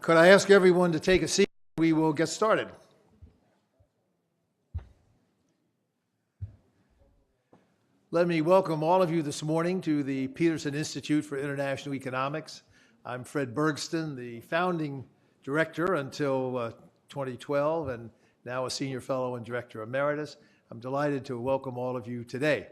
Could I ask everyone to take a seat? We will get started. Let me welcome all of you this morning to the Peterson Institute for International Economics. I'm Fred Bergston, the founding director until 2012, and now a senior fellow and director emeritus. I'm delighted to welcome all of you today.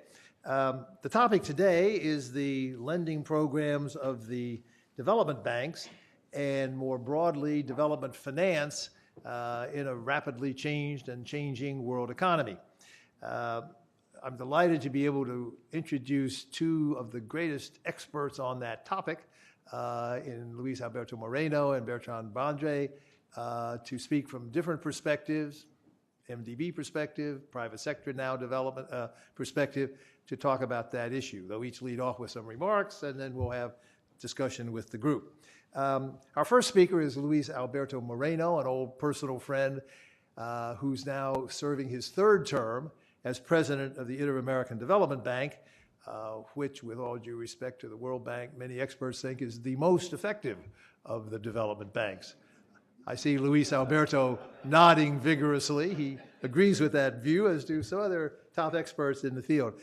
The topic today is the lending programs of the development banks and more broadly development finance in a rapidly changed and changing world economy. I'm delighted to be able to introduce two of the greatest experts on that topic in Luis Alberto Moreno and Bertrand Bandre to speak from different perspectives, MDB perspective, private sector now development perspective, to talk about that issue. They'll each lead off with some remarks, and then we'll have discussion with the group. Our first speaker is Luis Alberto Moreno, an old personal friend who's now serving his third term as president of the Inter-American Development Bank, which, with all due respect to the World Bank, many experts think is the most effective of the development banks. I see Luis Alberto nodding vigorously. He agrees with that view, as do some other top experts in the field.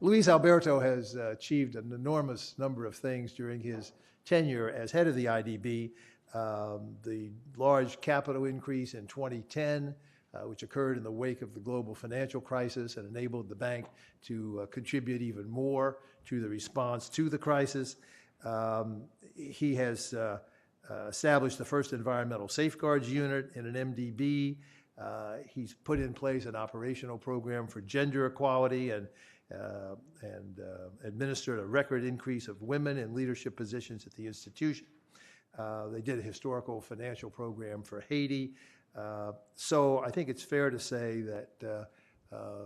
Luis Alberto has achieved an enormous number of things during his tenure as head of the IDB. The large capital increase in 2010, which occurred in the wake of the global financial crisis and enabled the bank to contribute even more to the response to the crisis. He has established the first environmental safeguards unit in an MDB. He's put in place an operational program for gender equality and administered a record increase of women in leadership positions at the institution. They did a historical financial program for Haiti. So I think it's fair to say that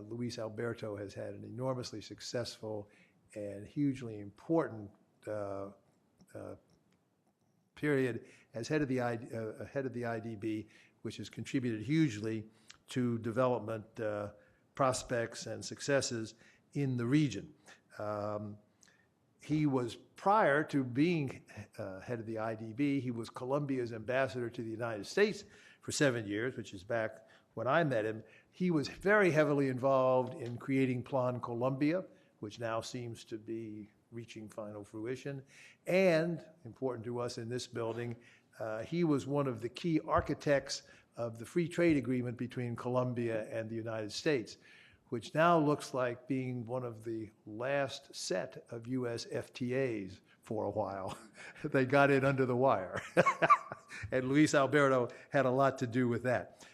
Luis Alberto has had an enormously successful and hugely important period as head of the IDB, which has contributed hugely to development prospects and successes in the region. He was, prior to being head of the IDB, he was Colombia's ambassador to the United States for 7 years, which is back when I met him. He was very heavily involved in creating Plan Colombia, which now seems to be reaching final fruition. And, important to us in this building, he was one of the key architects of the free trade agreement between Colombia and the United States, which now looks like being one of the last set of U.S. FTAs for a while. They got in under the wire. And Luis Alberto had a lot to do with that.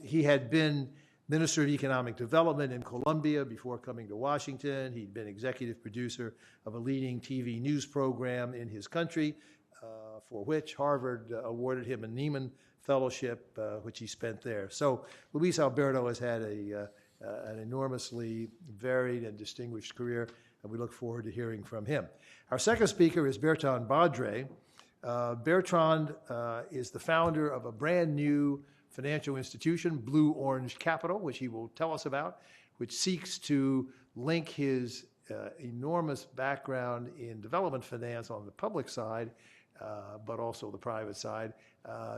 He had been Minister of Economic Development in Colombia before coming to Washington. He'd been executive producer of a leading TV news program in his country, for which Harvard awarded him a Nieman Fellowship, which he spent there. So Luis Alberto has had an enormously varied and distinguished career, and we look forward to hearing from him. Our second speaker is Bertrand Bandre. Bertrand is the founder of a brand new financial institution, BlueOrange Capital, which he will tell us about, which seeks to link his enormous background in development finance on the public side, but also the private side,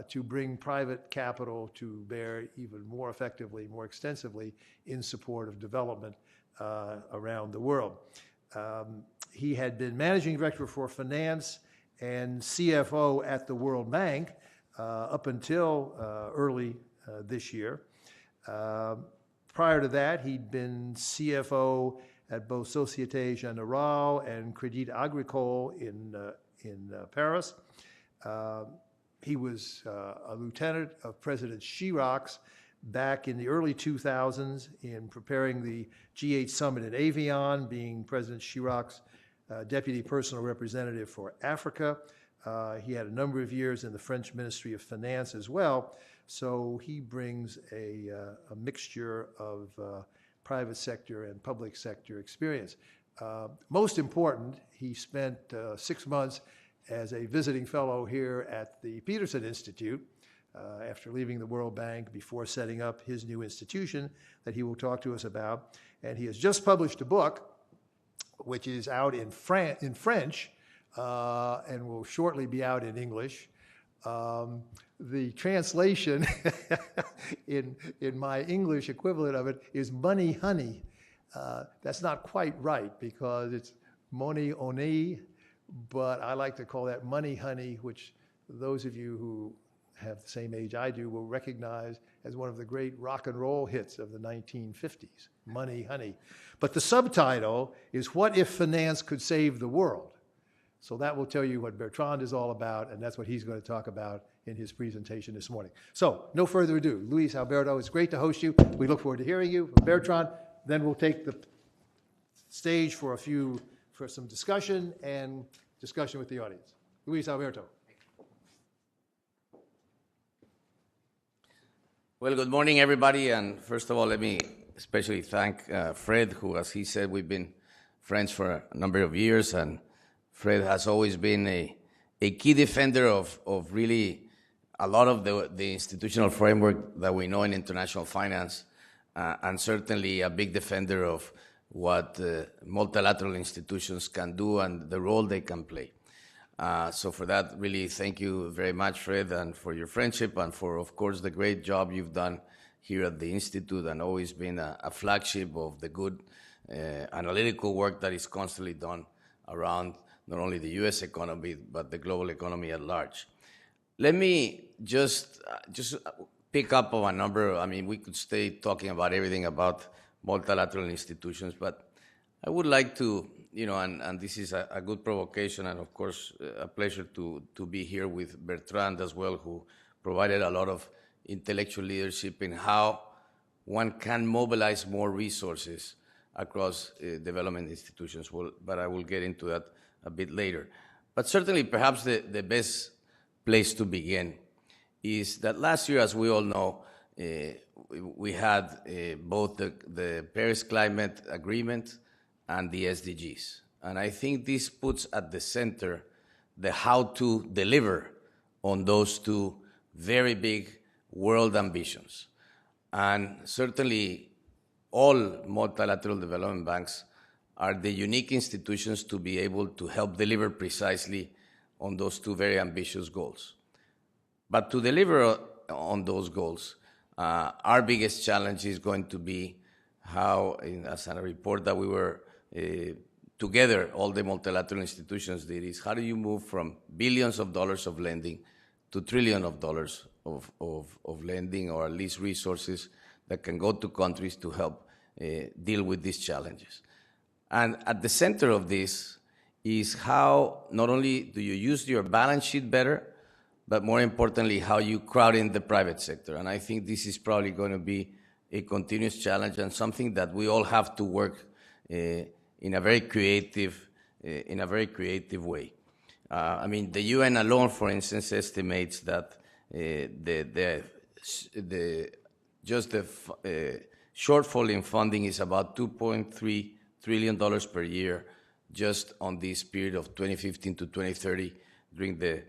to bring private capital to bear even more effectively, more extensively in support of development around the world. He had been managing director for finance and CFO at the World Bank up until early this year. Prior to that, he'd been CFO at both Société Générale and Crédit Agricole in Paris. He was a lieutenant of President Chirac's back in the early 2000s in preparing the G8 summit in Avion, being President Chirac's deputy personal representative for Africa. He had a number of years in the French Ministry of Finance as well, so he brings a mixture of private sector and public sector experience. Most important, he spent 6 months as a visiting fellow here at the Peterson Institute after leaving the World Bank before setting up his new institution that he will talk to us about. And he has just published a book which is out in French and will shortly be out in English, The translation in my English equivalent of it is money honey. That's not quite right because it's money oni, but I like to call that money honey, which those of you who have the same age I do will recognize as one of the great rock and roll hits of the 1950s, Money Honey. But the subtitle is What If Finance Could Save the World? So that will tell you what Bertrand is all about, and that's what he's going to talk about in his presentation this morning. So no further ado, Luis Alberto, it's great to host you. We look forward to hearing you from Bertrand. Then we'll take the stage for some discussion with the audience. Luis Alberto. Well, good morning, everybody. And first of all, let me especially thank Fred, who, as he said, we've been friends for a number of years. And Fred has always been a key defender of really a lot of the institutional framework that we know in international finance, and certainly a big defender of what multilateral institutions can do and the role they can play. So for that, really thank you very much, Fred, and for your friendship and for, of course, the great job you've done here at the Institute and always been a flagship of the good analytical work that is constantly done around not only the U.S. economy, but the global economy at large. Let me just pick up on a number. I mean, we could stay talking about everything about multilateral institutions, but I would like to, and this is a good provocation, and of course, a pleasure to be here with Bertrand as well, who provided a lot of intellectual leadership in how one can mobilize more resources across development institutions. But I will get into that a bit later. But certainly, perhaps the best place to begin is that last year, as we all know, we had both the Paris Climate Agreement and the SDGs. And I think this puts at the center the how to deliver on those two very big world ambitions. And certainly all multilateral development banks are the unique institutions to be able to help deliver precisely on those two very ambitious goals. But to deliver on those goals, our biggest challenge is going to be how, as a report that we were together, all the multilateral institutions did, is how do you move from billions of dollars of lending to trillions of dollars of lending, or at least resources that can go to countries to help deal with these challenges. And at the center of this is how not only do you use your balance sheet better, but more importantly, how you crowd in the private sector. And I think this is probably going to be a continuous challenge and something that we all have to work in a very creative way. I mean, the UN alone, for instance, estimates that the shortfall in funding is about $2.3 trillion per year just on this period of 2015 to 2030 during the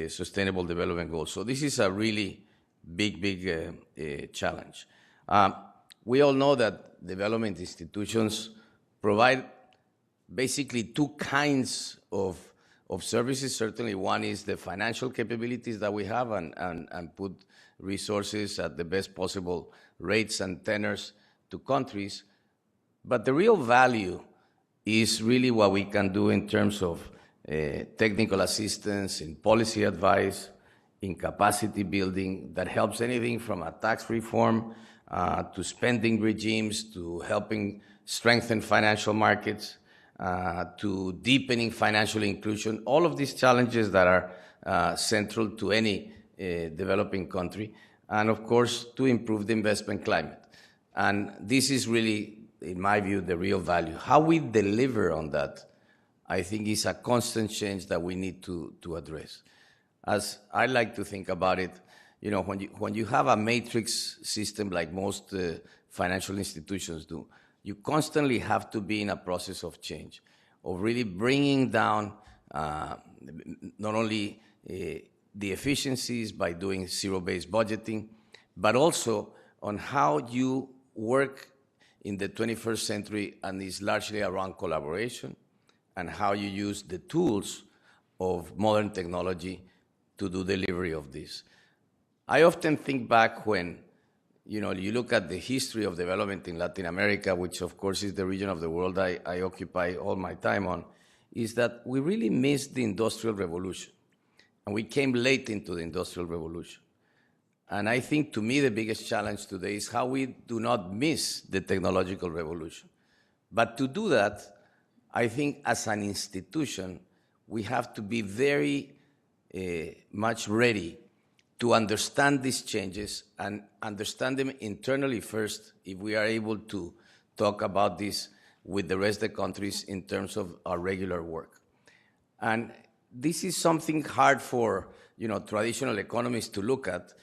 Sustainable Development Goals. So this is a really big challenge. We all know that development institutions provide basically two kinds of services. Certainly one is the financial capabilities that we have and put resources at the best possible rates and tenors to countries. But the real value is really what we can do in terms of technical assistance, in policy advice, in capacity building that helps anything from a tax reform to spending regimes, to helping strengthen financial markets, to deepening financial inclusion, all of these challenges that are central to any developing country, and of course, to improve the investment climate. And this is really, in my view, the real value. How we deliver on that, I think, is a constant change that we need to address. As I like to think about it, when you have a matrix system like most financial institutions do, you constantly have to be in a process of change, of really bringing down not only the efficiencies by doing zero-based budgeting, but also on how you work in the 21st century, and is largely around collaboration and how you use the tools of modern technology to do delivery of this. I often think back when you look at the history of development in Latin America, which of course is the region of the world I occupy all my time on, is that we really missed the Industrial Revolution. And we came late into the Industrial Revolution. And I think, to me, the biggest challenge today is how we do not miss the technological revolution. But to do that, I think as an institution, we have to be very much ready to understand these changes and understand them internally first if we are able to talk about this with the rest of the countries in terms of our regular work. And this is something hard for traditional economists to look at,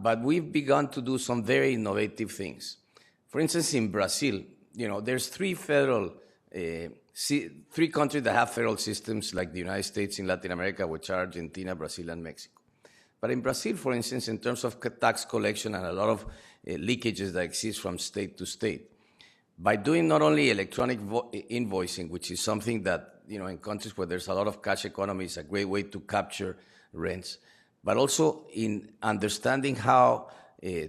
but we've begun to do some very innovative things. For instance, in Brazil, there's three countries that have federal systems like the United States in Latin America, which are Argentina, Brazil, and Mexico. But in Brazil, for instance, in terms of tax collection and a lot of leakages that exist from state to state, by doing not only electronic invoicing, which is something that, in countries where there's a lot of cash economy, is a great way to capture rents, but also in understanding how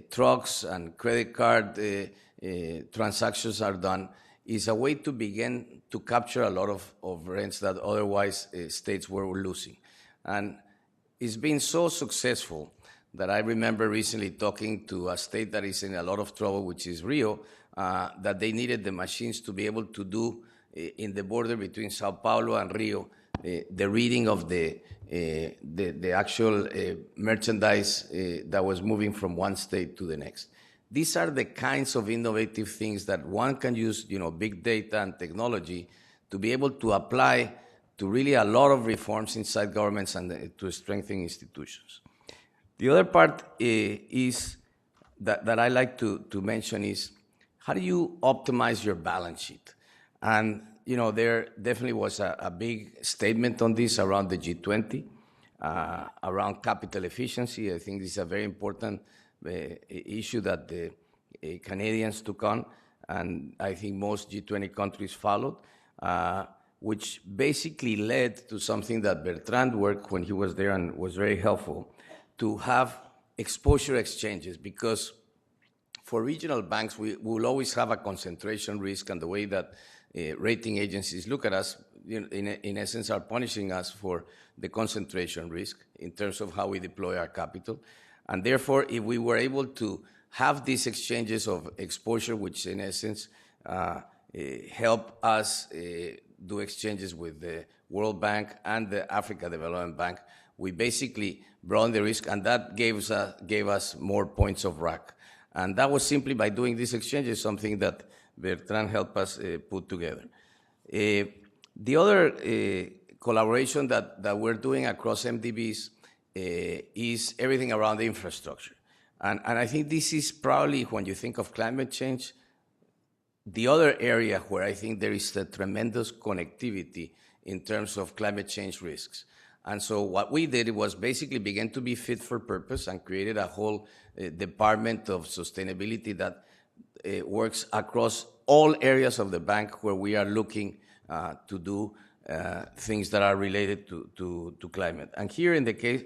trucks and credit card transactions are done, is a way to begin to capture a lot of rents that otherwise states were losing. And it's been so successful that I remember recently talking to a state that is in a lot of trouble, which is Rio, that they needed the machines to be able to do in the border between Sao Paulo and Rio, the reading of the actual merchandise that was moving from one state to the next. These are the kinds of innovative things that one can use, big data and technology to be able to apply to really a lot of reforms inside governments and to strengthen institutions. The other part is that I like to mention is how do you optimize your balance sheet? And there definitely was a big statement on this around the G20, around capital efficiency. I think this is a very important issue that the Canadians took on, and I think most G20 countries followed, which basically led to something that Bertrand worked when he was there and was very helpful, to have exposure exchanges, because for regional banks, we will always have a concentration risk, and the way that rating agencies look at us, in essence, are punishing us for the concentration risk in terms of how we deploy our capital. And therefore, if we were able to have these exchanges of exposure, which in essence help us do exchanges with the World Bank and the Africa Development Bank, we basically brought the risk, and that gave us more points of RAC. And that was simply by doing these exchanges, something that Bertrand helped us put together. The other collaboration that we're doing across MDBs is everything around the infrastructure. And I think this is probably, when you think of climate change, the other area where I think there is a tremendous connectivity in terms of climate change risks. And so what we did was basically begin to be fit for purpose and created a whole department of sustainability that works across all areas of the bank where we are looking to do things that are related to climate. And here in the case,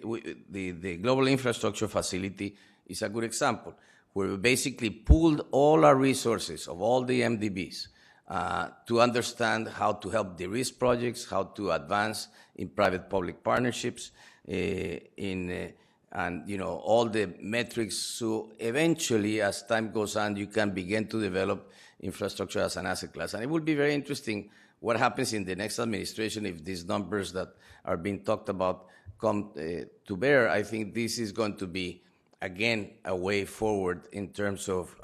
the Global Infrastructure Facility is a good example, where we basically pooled all our resources of all the MDBs to understand how to help de-risk projects, how to advance in private-public partnerships, and all the metrics. So eventually, as time goes on, you can begin to develop infrastructure as an asset class. And it will be very interesting what happens in the next administration if these numbers that are being talked about come to bear. I think this is going to be, again, a way forward in terms of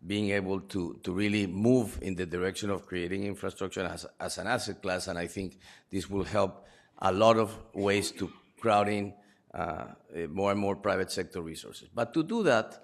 being able to really move in the direction of creating infrastructure as an asset class. And I think this will help a lot of ways to crowd in more and more private sector resources. But to do that,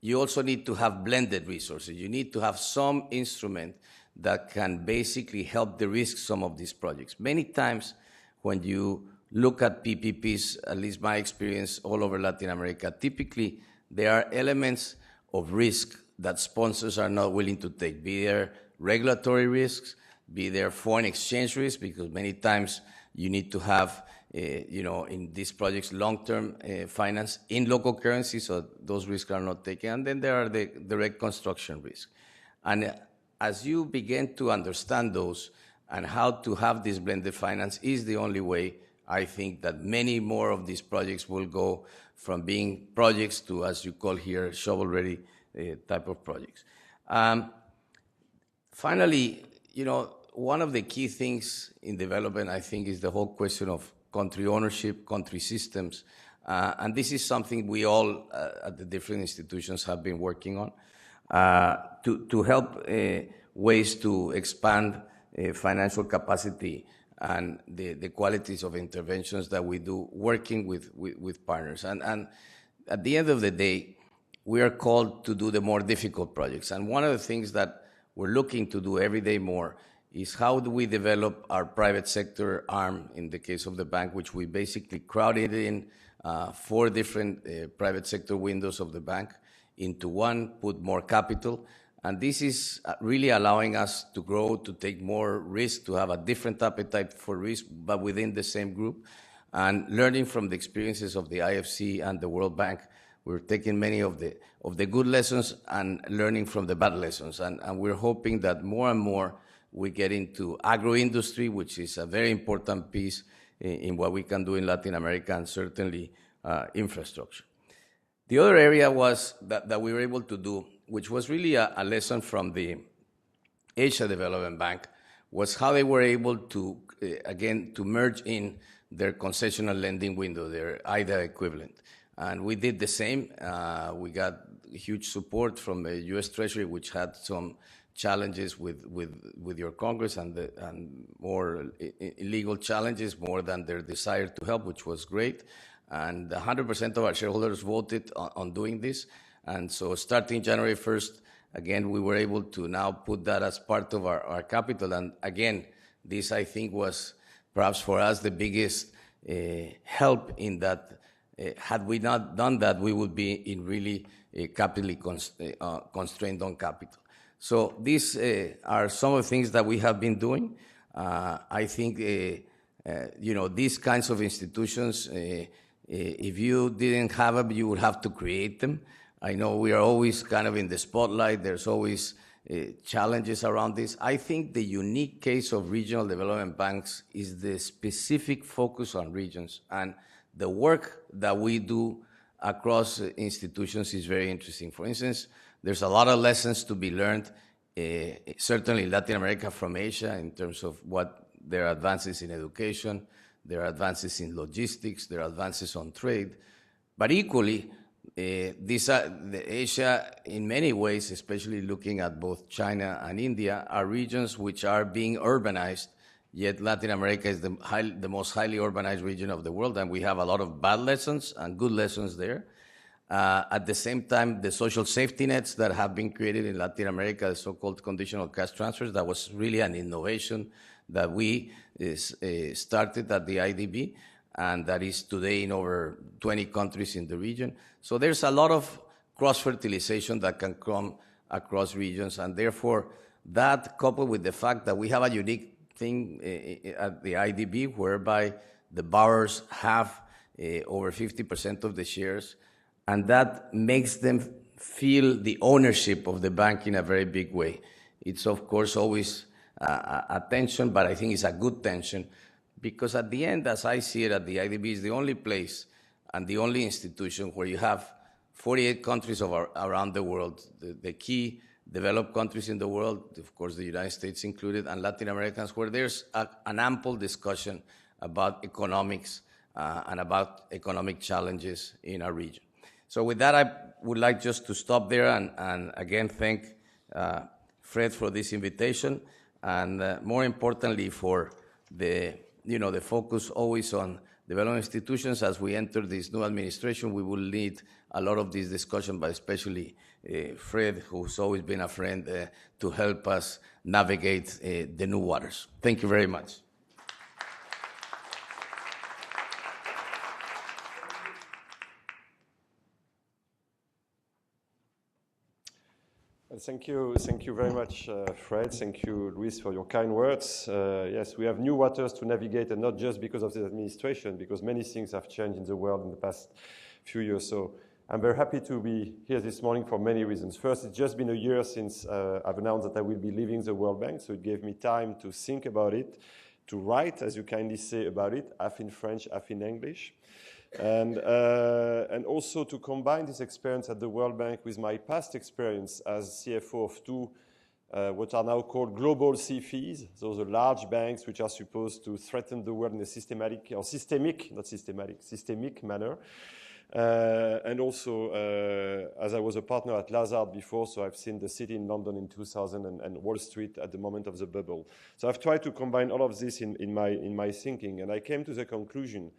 you also need to have blended resources. You need to have some instrument that can basically help de-risk some of these projects. Many times when you look at PPPs, at least my experience all over Latin America, typically there are elements of risk that sponsors are not willing to take, be there regulatory risks, be there foreign exchange risks, because many times you need to have in these projects, long-term finance in local currency, so those risks are not taken. And then there are the direct construction risks. And as you begin to understand those and how to have this blended finance is the only way, I think, that many more of these projects will go from being projects to, as you call here, shovel-ready type of projects. Finally, one of the key things in development, I think, is the whole question of country ownership, country systems. And this is something we all at the different institutions have been working on to help ways to expand financial capacity and the qualities of interventions that we do working with partners. And at the end of the day, we are called to do the more difficult projects. And one of the things that we're looking to do every day more is how do we develop our private sector arm in the case of the bank, which we basically crowded in 4 different private sector windows of the bank into one, put more capital. And this is really allowing us to grow, to take more risk, to have a different appetite for risk, but within the same group. And learning from the experiences of the IFC and the World Bank, we're taking many of the good lessons and learning from the bad lessons. And we're hoping that more and more we get into agro-industry, which is a very important piece in what we can do in Latin America, and certainly infrastructure. The other area was that we were able to do, which was really a lesson from the Asia Development Bank, was how they were able to, again, to merge in their concessional lending window, their IDA equivalent. And we did the same. We got huge support from the U.S. Treasury, which had some challenges with your Congress and more illegal challenges, more than their desire to help, which was great. And 100% of our shareholders voted on doing this. And so starting January 1st, again, we were able to now put that as part of our capital. And again, this, I think, was perhaps for us the biggest help in that had we not done that, we would be in really capitally constrained on capital. So these are some of the things that we have been doing. I think, these kinds of institutions, if you didn't have them, you would have to create them. I know we are always kind of in the spotlight. There's always challenges around this. I think the unique case of regional development banks is the specific focus on regions. And the work that we do across institutions is very interesting. For instance, there's a lot of lessons to be learned, certainly in Latin America from Asia, in terms of what their advances in education, their advances in logistics, their advances on trade. But equally, Asia, in many ways, especially looking at both China and India, are regions which are being urbanized, yet Latin America is the most highly urbanized region of the world, and we have a lot of bad lessons and good lessons there. At the same time, the social safety nets that have been created in Latin America, the so-called conditional cash transfers, that was really an innovation that we started at the IDB, and that is today in over 20 countries in the region. So there's a lot of cross-fertilization that can come across regions, and therefore that, coupled with the fact that we have a unique thing at the IDB whereby the borrowers have over 50% of the shares, and that makes them feel the ownership of the bank in a very big way. It's, of course, always a tension, but I think it's a good tension, because at the end, as I see it, at the IDB is the only place and the only institution where you have 48 countries around the world, the key developed countries in the world, of course the United States included, and Latin Americans, where there's an ample discussion about economics and about economic challenges in our region. So with that, I would like just to stop there and again thank Fred for this invitation, and more importantly for the focus always on development institutions. As we enter this new administration, we will need a lot of this discussion, but especially Fred, who's always been a friend, to help us navigate the new waters. Thank you very much. Thank you very much, Fred. Thank you, Luis, for your kind words. Yes, we have new waters to navigate, and not just because of the administration, because many things have changed in the world in the past few years. So I'm very happy to be here this morning for many reasons. First, it's just been a year since I've announced that I will be leaving the World Bank, so it gave me time to think about it, to write, as you kindly say, about it, half in French, half in English. And also to combine this experience at the World Bank with my past experience as CFO of two what are now called global CFIs. Those are large banks which are supposed to threaten the world in a systemic manner. And also, as I was a partner at Lazard before, so I've seen the city in London in 2000 and Wall Street at the moment of the bubble. So I've tried to combine all of this in my thinking, and I came to the conclusion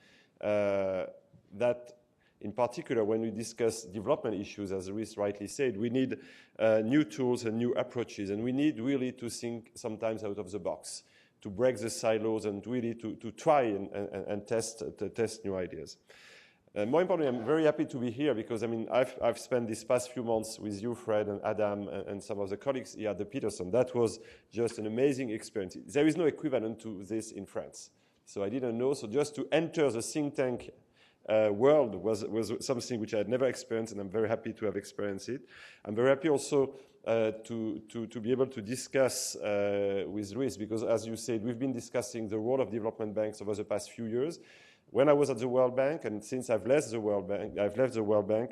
that, in particular, when we discuss development issues, as Luis rightly said, we need new tools and new approaches, and we need really to think sometimes out of the box, to break the silos and really to try and test new ideas. More importantly, I'm very happy to be here because, I mean, I've spent these past few months with you, Fred, and Adam, and some of the colleagues here at the Peterson. That was just an amazing experience. There is no equivalent to this in France. So I didn't know. So just to enter the think tank world was something which I had never experienced, and I'm very happy to have experienced it. I'm very happy also to be able to discuss with Luis, because as you said, we've been discussing the role of development banks over the past few years. When I was at the World Bank, and since I've left the World Bank,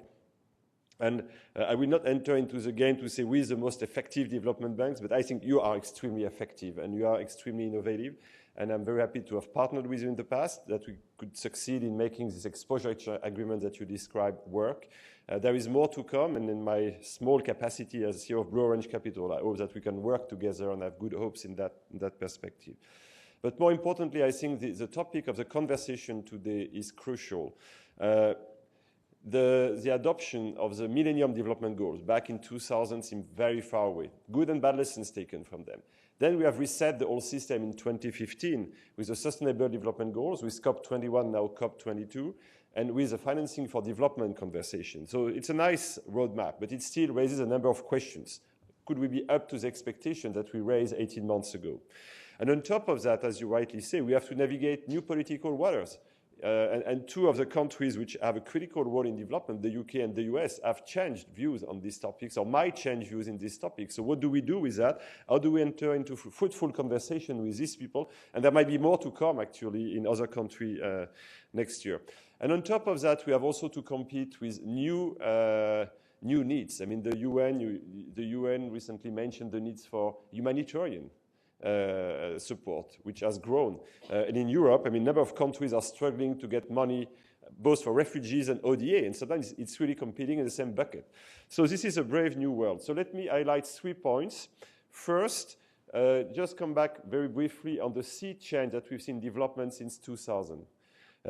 and I will not enter into the game to say we are the most effective development banks, but I think you are extremely effective and you are extremely innovative. And I'm very happy to have partnered with you in the past, that we could succeed in making this exposure agreement that you described work. There is more to come, and in my small capacity as CEO of BlueOrange Capital, I hope that we can work together and have good hopes in that perspective. But more importantly, I think the topic of the conversation today is crucial. The adoption of the Millennium Development Goals back in 2000 seemed very far away. Good and bad lessons taken from them. Then we have reset the whole system in 2015 with the Sustainable Development Goals, with COP21, now COP22, and with the financing for development conversation. So it's a nice roadmap, but it still raises a number of questions. Could we be up to the expectation that we raised 18 months ago? And on top of that, as you rightly say, we have to navigate new political waters. And two of the countries which have a critical role in development, the UK and the US, have changed views on these topics or might change views in these topics. So what do we do with that? How do we enter into fruitful conversation with these people? And there might be more to come, actually, in other countries next year. And on top of that, we have also to compete with new needs. I mean, the UN recently mentioned the needs for humanitarian support, which has grown. And in Europe, I mean, a number of countries are struggling to get money both for refugees and ODA, and sometimes it's really competing in the same bucket. So this is a brave new world. So let me highlight 3 points. First, just come back very briefly on the sea change that we've seen in development since 2000.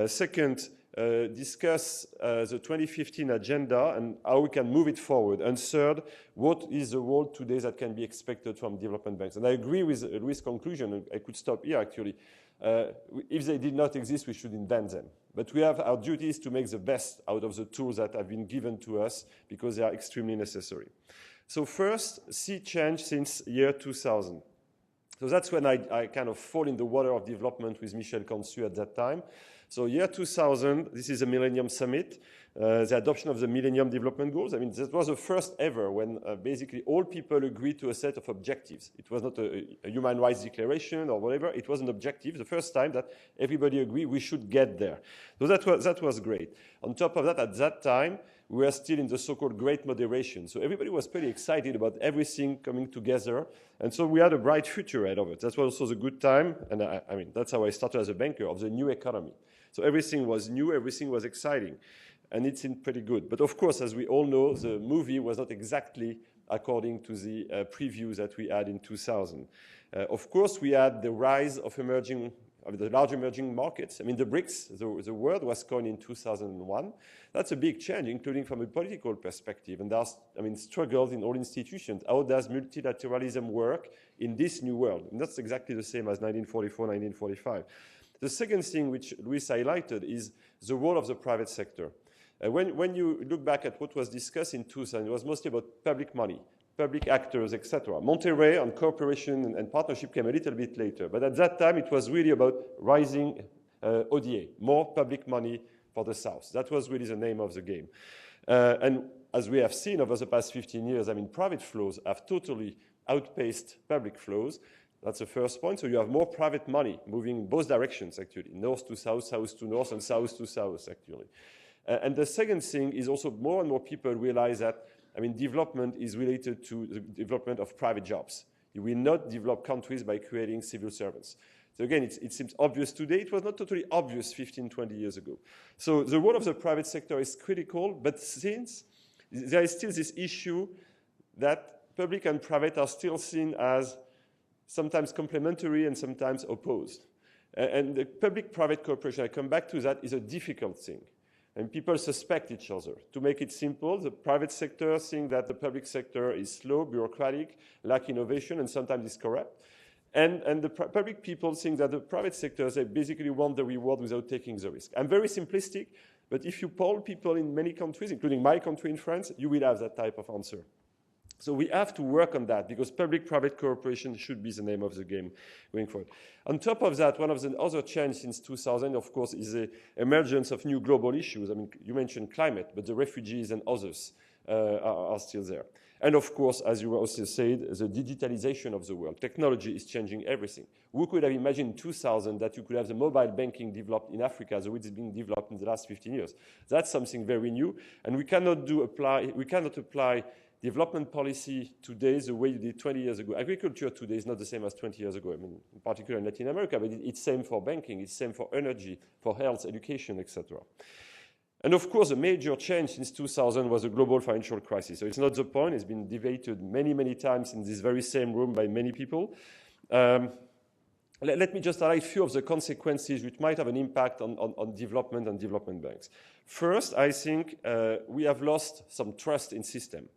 Second, discuss the 2015 agenda and how we can move it forward. And third, what is the role today that can be expected from development banks? And I agree with Luis' conclusion, and I could stop here actually. If they did not exist, we should invent them. But we have our duties to make the best out of the tools that have been given to us because they are extremely necessary. So first, sea change since year 2000. So that's when I kind of fall in the water of development with Michel Consu at that time. So year 2000, this is a Millennium Summit, the adoption of the Millennium Development Goals. I mean, that was the first ever when basically all people agreed to a set of objectives. It was not a human rights declaration or whatever. It was an objective, the first time that everybody agreed we should get there. So that was great. On top of that, at that time, we were still in the so-called Great Moderation. So everybody was pretty excited about everything coming together. And so we had a bright future ahead of it. That was also the good time. And I mean, that's how I started as a banker, of the new economy. So everything was new, everything was exciting. And it seemed pretty good. But of course, as we all know, the movie was not exactly according to the previews that we had in 2000. Of course, we had the rise of the large emerging markets. I mean, the BRICS, the word was coined in 2001. That's a big change, including from a political perspective. And there's, struggles in all institutions. How does multilateralism work in this new world? And that's exactly the same as 1944, 1945. The second thing which Luis highlighted is the role of the private sector. When you look back at what was discussed in 2000, it was mostly about public money, public actors, etc. Monterey and cooperation and partnership came a little bit later. But at that time, it was really about rising ODA, more public money for the South. That was really the name of the game. And as we have seen over the past 15 years, I mean, private flows have totally outpaced public flows. That's the first point. So you have more private money moving in both directions, actually, north to south, south to north, and south to south, actually. And the second thing is also more and more people realize that, I mean, development is related to the development of private jobs. You will not develop countries by creating civil servants. So again, it seems obvious today. It was not totally obvious 15, 20 years ago. So the role of the private sector is critical, but since there is still this issue that public and private are still seen as sometimes complementary and sometimes opposed. And the public-private cooperation, I come back to that, is a difficult thing. And people suspect each other. To make it simple, the private sector think that the public sector is slow, bureaucratic, lack innovation, and sometimes is corrupt. And the public people think that the private sector, they basically want the reward without taking the risk. I'm very simplistic, but if you poll people in many countries, including my country in France, you will have that type of answer. So we have to work on that because public-private cooperation should be the name of the game going forward. On top of that, one of the other changes since 2000, of course, is the emergence of new global issues. I mean, you mentioned climate, but the refugees and others are still there. And of course, as you also said, the digitalization of the world. Technology is changing everything. Who could have imagined in 2000 that you could have the mobile banking developed in Africa the way it's been developed in the last 15 years? That's something very new, and we cannot apply development policy today the way you did 20 years ago. Agriculture today is not the same as 20 years ago, I mean, in particular in Latin America, but it's same for banking, it's same for energy, for health, education, etc. And of course, a major change since 2000 was the global financial crisis. So it's not the point. It's been debated many, many times in this very same room by many people. Let me just highlight a few of the consequences which might have an impact on development and development banks. First, I think we have lost some trust in system.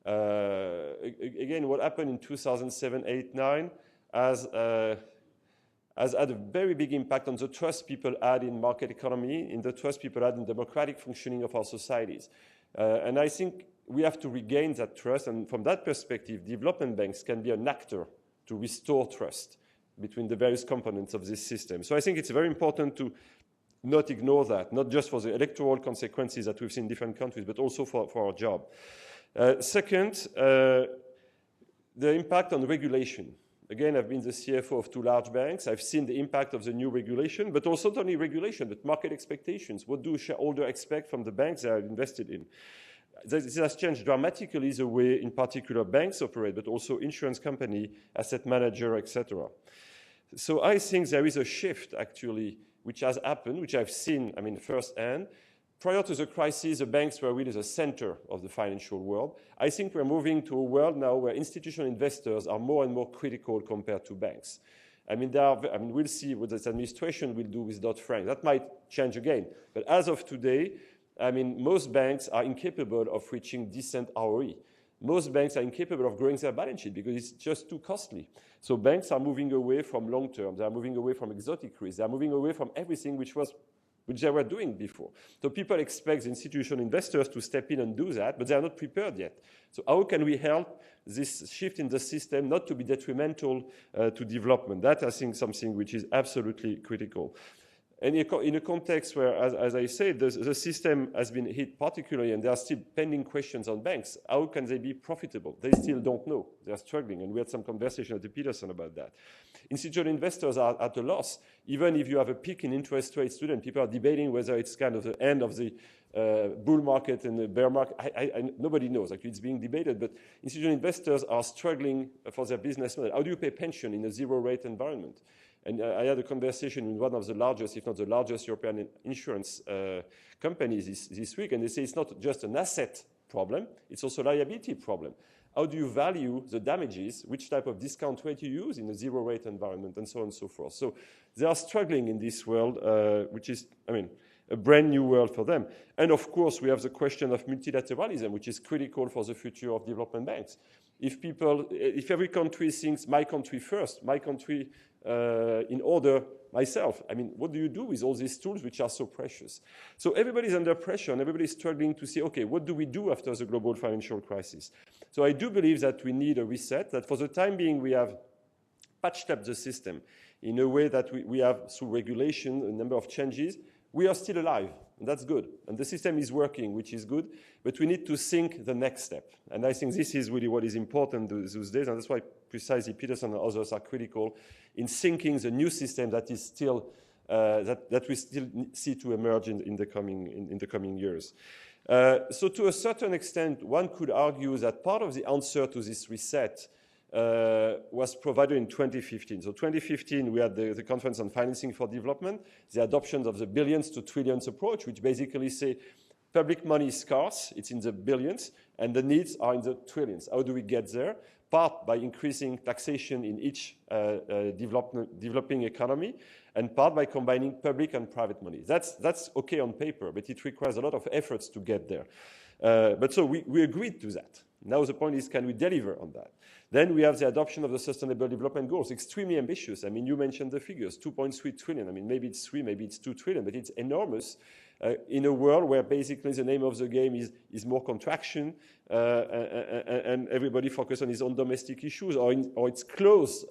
Again, what happened in 2007, 8, 9 has had a very big impact on the trust people had in market economy, in the trust people had in democratic functioning of our societies. And I think we have to regain that trust. And from that perspective, development banks can be an actor to restore trust between the various components of this system. So I think it's very important to not ignore that, not just for the electoral consequences that we've seen in different countries, but also for our job. Second, the impact on regulation. Again, I've been the CFO of 2 large banks. I've seen the impact of the new regulation, but also not only regulation, but market expectations. What do shareholders expect from the banks they are invested in? This has changed dramatically the way, in particular, banks operate, but also insurance company, asset manager, etc. So I think there is a shift, actually, which has happened, which I've seen, I mean, firsthand. Prior to the crisis, the banks were really the center of the financial world. I think we're moving to a world now where institutional investors are more and more critical compared to banks. I mean, we'll see what this administration will do with Dodd-Frank. That might change again. But as of today, I mean, most banks are incapable of reaching decent ROE. Most banks are incapable of growing their balance sheet because it's just too costly. So banks are moving away from long-term. They are moving away from exotic risk. They are moving away from everything which they were doing before. So people expect the institutional investors to step in and do that, but they are not prepared yet. So how can we help this shift in the system not to be detrimental to development? That, I think, something which is absolutely critical. And in a context where, as I said, the system has been hit particularly, and there are still pending questions on banks. How can they be profitable? They still don't know. They are struggling, and we had some conversation at the Peterson about that. Institutional investors are at a loss. Even if you have a peak in interest rates today, and people are debating whether it's kind of the end of the bull market and the bear market. Nobody knows. Actually, it's being debated, but institutional investors are struggling for their business model. How do you pay pension in a zero-rate environment? And I had a conversation with one of the largest, if not the largest, European insurance companies this week, and they say it's not just an asset problem, it's also a liability problem. How do you value the damages? Which type of discount rate you use in a zero-rate environment, and so on and so forth. So they are struggling in this world, which is, I mean, a brand new world for them. And of course, we have the question of multilateralism, which is critical for the future of development banks. If every country thinks my country first, my country in order, myself, I mean, what do you do with all these tools which are so precious? So everybody's under pressure and everybody's struggling to say, okay, what do we do after the global financial crisis? So I do believe that we need a reset, that for the time being we have patched up the system in a way that we have, through regulation, a number of changes. We are still alive, and that's good. And the system is working, which is good, but we need to think the next step. And I think this is really what is important these days, and that's why precisely Peterson and others are critical in thinking the new system that is still, that we still see to emerge in the coming years. So to a certain extent, one could argue that part of the answer to this reset was provided in 2015. So 2015, we had the Conference on Financing for Development, the adoption of the billions to trillions approach, which basically say public money is scarce, it's in the billions, and the needs are in the trillions. How do we get there? Part by increasing taxation in each developing economy, and part by combining public and private money. That's okay on paper, but it requires a lot of efforts to get there. But so we agreed to that. Now the point is, can we deliver on that? Then we have the adoption of the Sustainable Development Goals, extremely ambitious. I mean, you mentioned the figures, 2.3 trillion. I mean, maybe it's 3, maybe it's 2 trillion, but it's enormous in a world where basically the name of the game is more contraction and everybody focuses on his own domestic issues or its close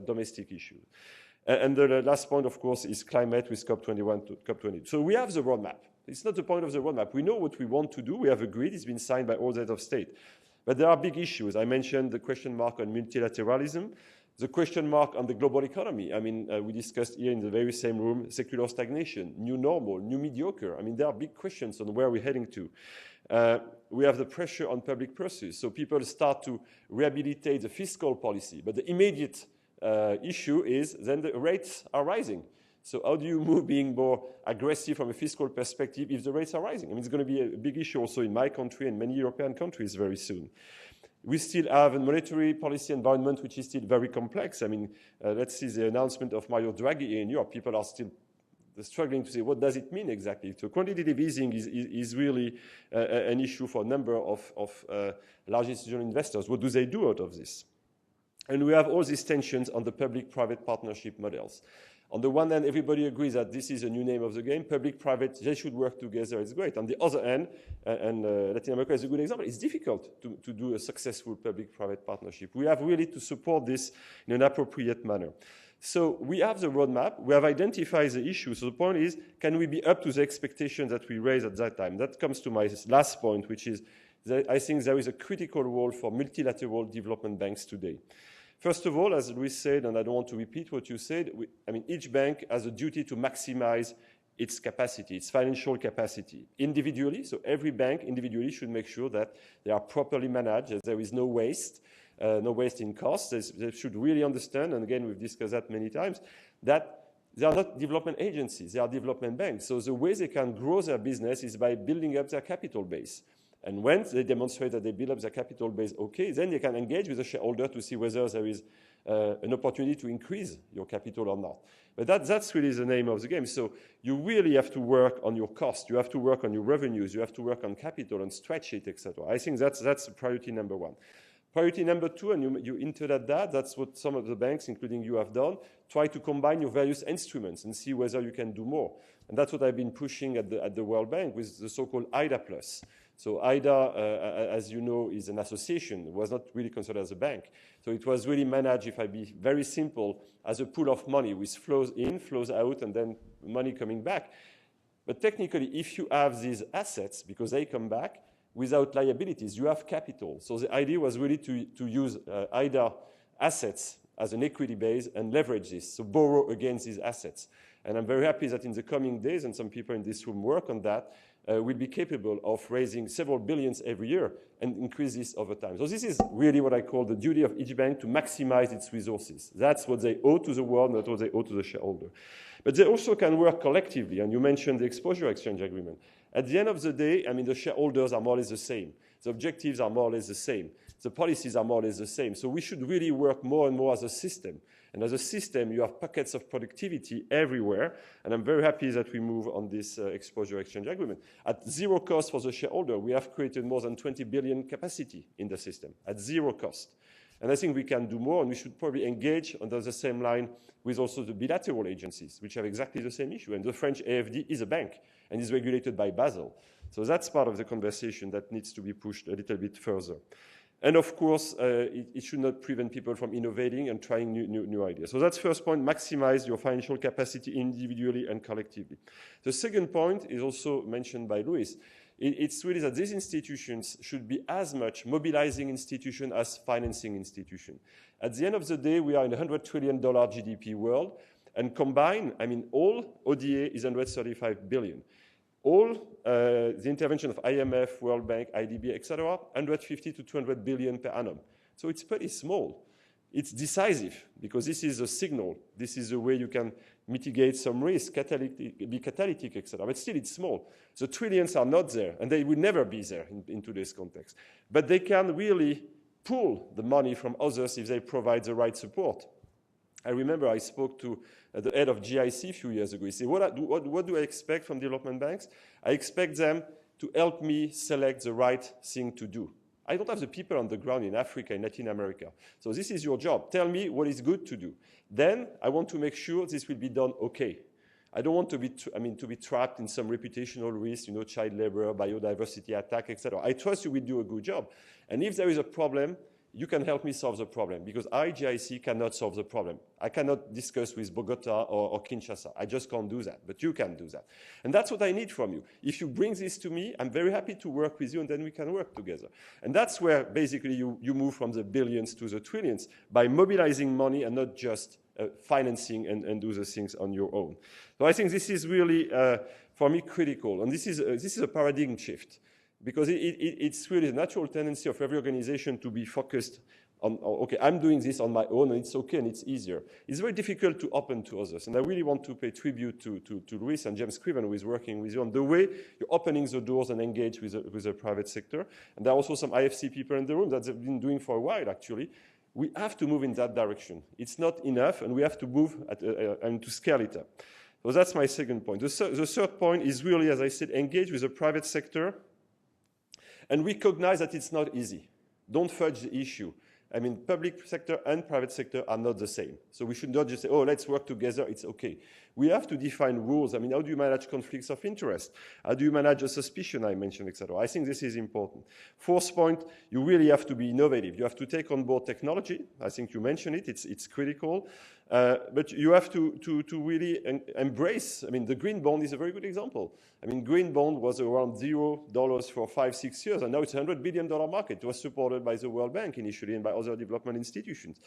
domestic issues. And the last point, of course, is climate with COP21 to COP20. So we have the roadmap. It's not the point of the roadmap. We know what we want to do. We have agreed. It's been signed by all heads of state. But there are big issues. I mentioned the question mark on multilateralism, the question mark on the global economy. I mean, we discussed here in the very same room, secular stagnation, new normal, new mediocre. I mean, there are big questions on where we're heading to. We have the pressure on public purses. So people start to rehabilitate the fiscal policy. But the immediate issue is then the rates are rising. So how do you move being more aggressive from a fiscal perspective if the rates are rising? I mean, it's going to be a big issue also in my country and many European countries very soon. We still have a monetary policy environment which is still very complex. I mean, let's see the announcement of Mario Draghi here in Europe. People are still struggling to say, what does it mean exactly? So quantitative easing is really an issue for a number of large institutional investors. What do they do out of this? And we have all these tensions on the public-private partnership models. On the one hand, everybody agrees that this is a new name of the game. Public-private, they should work together. It's great. On the other hand, and Latin America is a good example, it's difficult to do a successful public-private partnership. We have really to support this in an appropriate manner. So we have the roadmap. We have identified the issue. So the point is, can we be up to the expectations that we raised at that time? That comes to my last point, which is that I think there is a critical role for multilateral development banks today. First of all, as Louis said, and I don't want to repeat what you said, each bank has a duty to maximize its capacity, its financial capacity, individually. So every bank individually should make sure that they are properly managed, that there is no waste in costs. They should really understand, and again, we've discussed that many times, that they are not development agencies, they are development banks. So the way they can grow their business is by building up their capital base. And once they demonstrate that they build up their capital base okay, then they can engage with the shareholder to see whether there is an opportunity to increase your capital or not. But that's really the name of the game. So you really have to work on your cost. You have to work on your revenues. You have to work on capital and stretch it, etc. I think that's priority number one. Priority number two, and you hinted at that, that's what some of the banks, including you, have done, try to combine your various instruments and see whether you can do more. And that's what I've been pushing at the World Bank with the so-called IDA Plus. So IDA, as you know, is an association. It was not really considered as a bank. So it was really managed, if I be very simple, as a pool of money with flows in, flows out, and then money coming back. But technically, if you have these assets, because they come back, without liabilities, you have capital. So the idea was really to use IDA assets as an equity base and leverage this, so borrow against these assets. And I'm very happy that in the coming days, and some people in this room work on that, we'll be capable of raising several billions every year and increase this over time. So this is really what I call the duty of each bank to maximize its resources. That's what they owe to the world, not what they owe to the shareholder. But they also can work collectively, and you mentioned the exposure exchange agreement. At the end of the day, the shareholders are more or less the same. The objectives are more or less the same. The policies are more or less the same. So we should really work more and more as a system. And as a system, you have pockets of productivity everywhere. And I'm very happy that we move on this exposure exchange agreement. At zero cost for the shareholder, we have created more than 20 billion capacity in the system at zero cost. And I think we can do more, and we should probably engage under the same line with also the bilateral agencies, which have exactly the same issue. And the French AFD is a bank and is regulated by Basel. So that's part of the conversation that needs to be pushed a little bit further. And of course, it should not prevent people from innovating and trying new ideas. So that's first point, maximize your financial capacity individually and collectively. The second point is also mentioned by Luis. It's really that these institutions should be as much mobilizing institution as financing institution. At the end of the day, we are in a $100 trillion GDP world, and combined, I mean, all ODA is $135 billion. All the intervention of IMF, World Bank, IDB, etc., 150 to 200 billion per annum. So it's pretty small. It's decisive because this is a signal. This is a way you can mitigate some risk, be catalytic, etc. But still, it's small. The trillions are not there, and they will never be there in today's context. But they can really pull the money from others if they provide the right support. I remember I spoke to the head of GIC a few years ago. He said, what do I expect from development banks? I expect them to help me select the right thing to do. I don't have the people on the ground in Africa, in Latin America. So this is your job. Tell me what is good to do. Then I want to make sure this will be done okay. I don't want to be trapped in some reputational risk, child labor, biodiversity attack, etc. I trust you will do a good job. And if there is a problem, you can help me solve the problem, because GIC cannot solve the problem. I cannot discuss with Bogota or Kinshasa. I just can't do that, but you can do that. And that's what I need from you. If you bring this to me, I'm very happy to work with you, and then we can work together. And that's where basically you move from the billions to the trillions by mobilizing money and not just financing and do the things on your own. So I think this is really, for me, critical. And this is a paradigm shift. Because it's really a natural tendency of every organization to be focused on, okay, I'm doing this on my own, and it's okay, and it's easier. It's very difficult to open to others. And I really want to pay tribute to Luis and James Scriven, who is working with you, on the way you're opening the doors and engage with the private sector. And there are also some IFC people in the room that they've been doing for a while, actually. We have to move in that direction. It's not enough, and we have to move and to scale it up. So that's my second point. The third point is really, as I said, engage with the private sector and recognize that it's not easy. Don't fudge the issue. I mean, public sector and private sector are not the same. So we should not just say, oh, let's work together, it's okay. We have to define rules. I mean, how do you manage conflicts of interest? How do you manage a suspicion I mentioned, etc.? I think this is important. Fourth point, you really have to be innovative. You have to take on board technology. I think you mentioned it, it's critical. But you have to really embrace, I mean, the green bond is a very good example. I mean, green bond was around $0 for 5-6 years, and now it's a $100 billion market. It was supported by the World Bank initially and by other development institutions.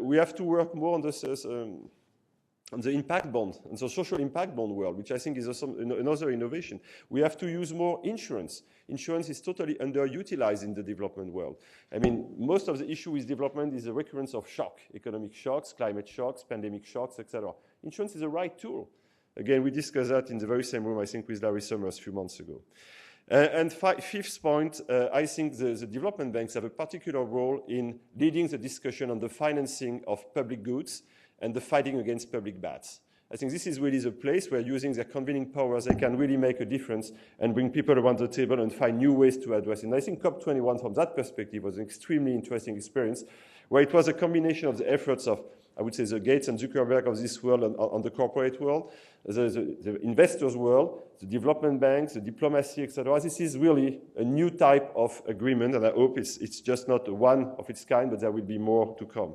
We have to work more on the impact bond, and the social impact bond world, which I think is another innovation. We have to use more insurance. Insurance is totally underutilized in the development world. I mean, most of the issue with development is the recurrence of shock, economic shocks, climate shocks, pandemic shocks, etc. Insurance is the right tool. Again, we discussed that in the very same room, I think, with Larry Summers a few months ago. And fifth point, I think the development banks have a particular role in leading the discussion on the financing of public goods and the fighting against public bads. I think this is really the place where, using their convening powers, they can really make a difference and bring people around the table and find new ways to address it. And I think COP21, from that perspective, was an extremely interesting experience, where it was a combination of the efforts of, I would say, the Gates and Zuckerberg of this world on the corporate world, the investors' world, the development banks, the diplomacy, etc. This is really a new type of agreement, and I hope it's just not one of its kind, but there will be more to come.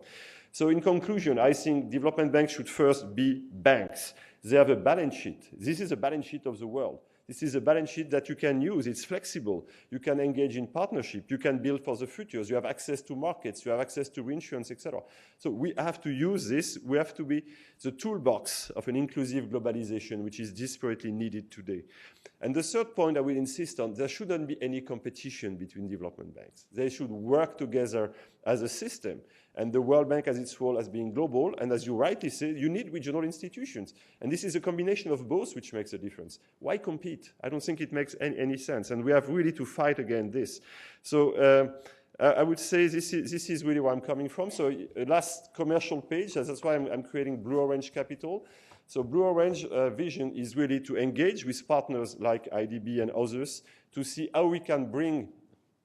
So in conclusion, I think development banks should first be banks. They have a balance sheet. This is a balance sheet of the world. This is a balance sheet that you can use. It's flexible. You can engage in partnership. You can build for the futures. You have access to markets. You have access to reinsurance, etc. So we have to use this. We have to be the toolbox of an inclusive globalization, which is desperately needed today. And the third point I will insist on, there shouldn't be any competition between development banks. They should work together as a system. And the World Bank has its role as being global. And as you rightly said, you need regional institutions. And this is a combination of both which makes a difference. Why compete? I don't think it makes any sense. And we have really to fight against this. So I would say this is really where I'm coming from. So last commercial page, that's why I'm creating BlueOrange Capital. So BlueOrange vision is really to engage with partners like IDB and others to see how we can bring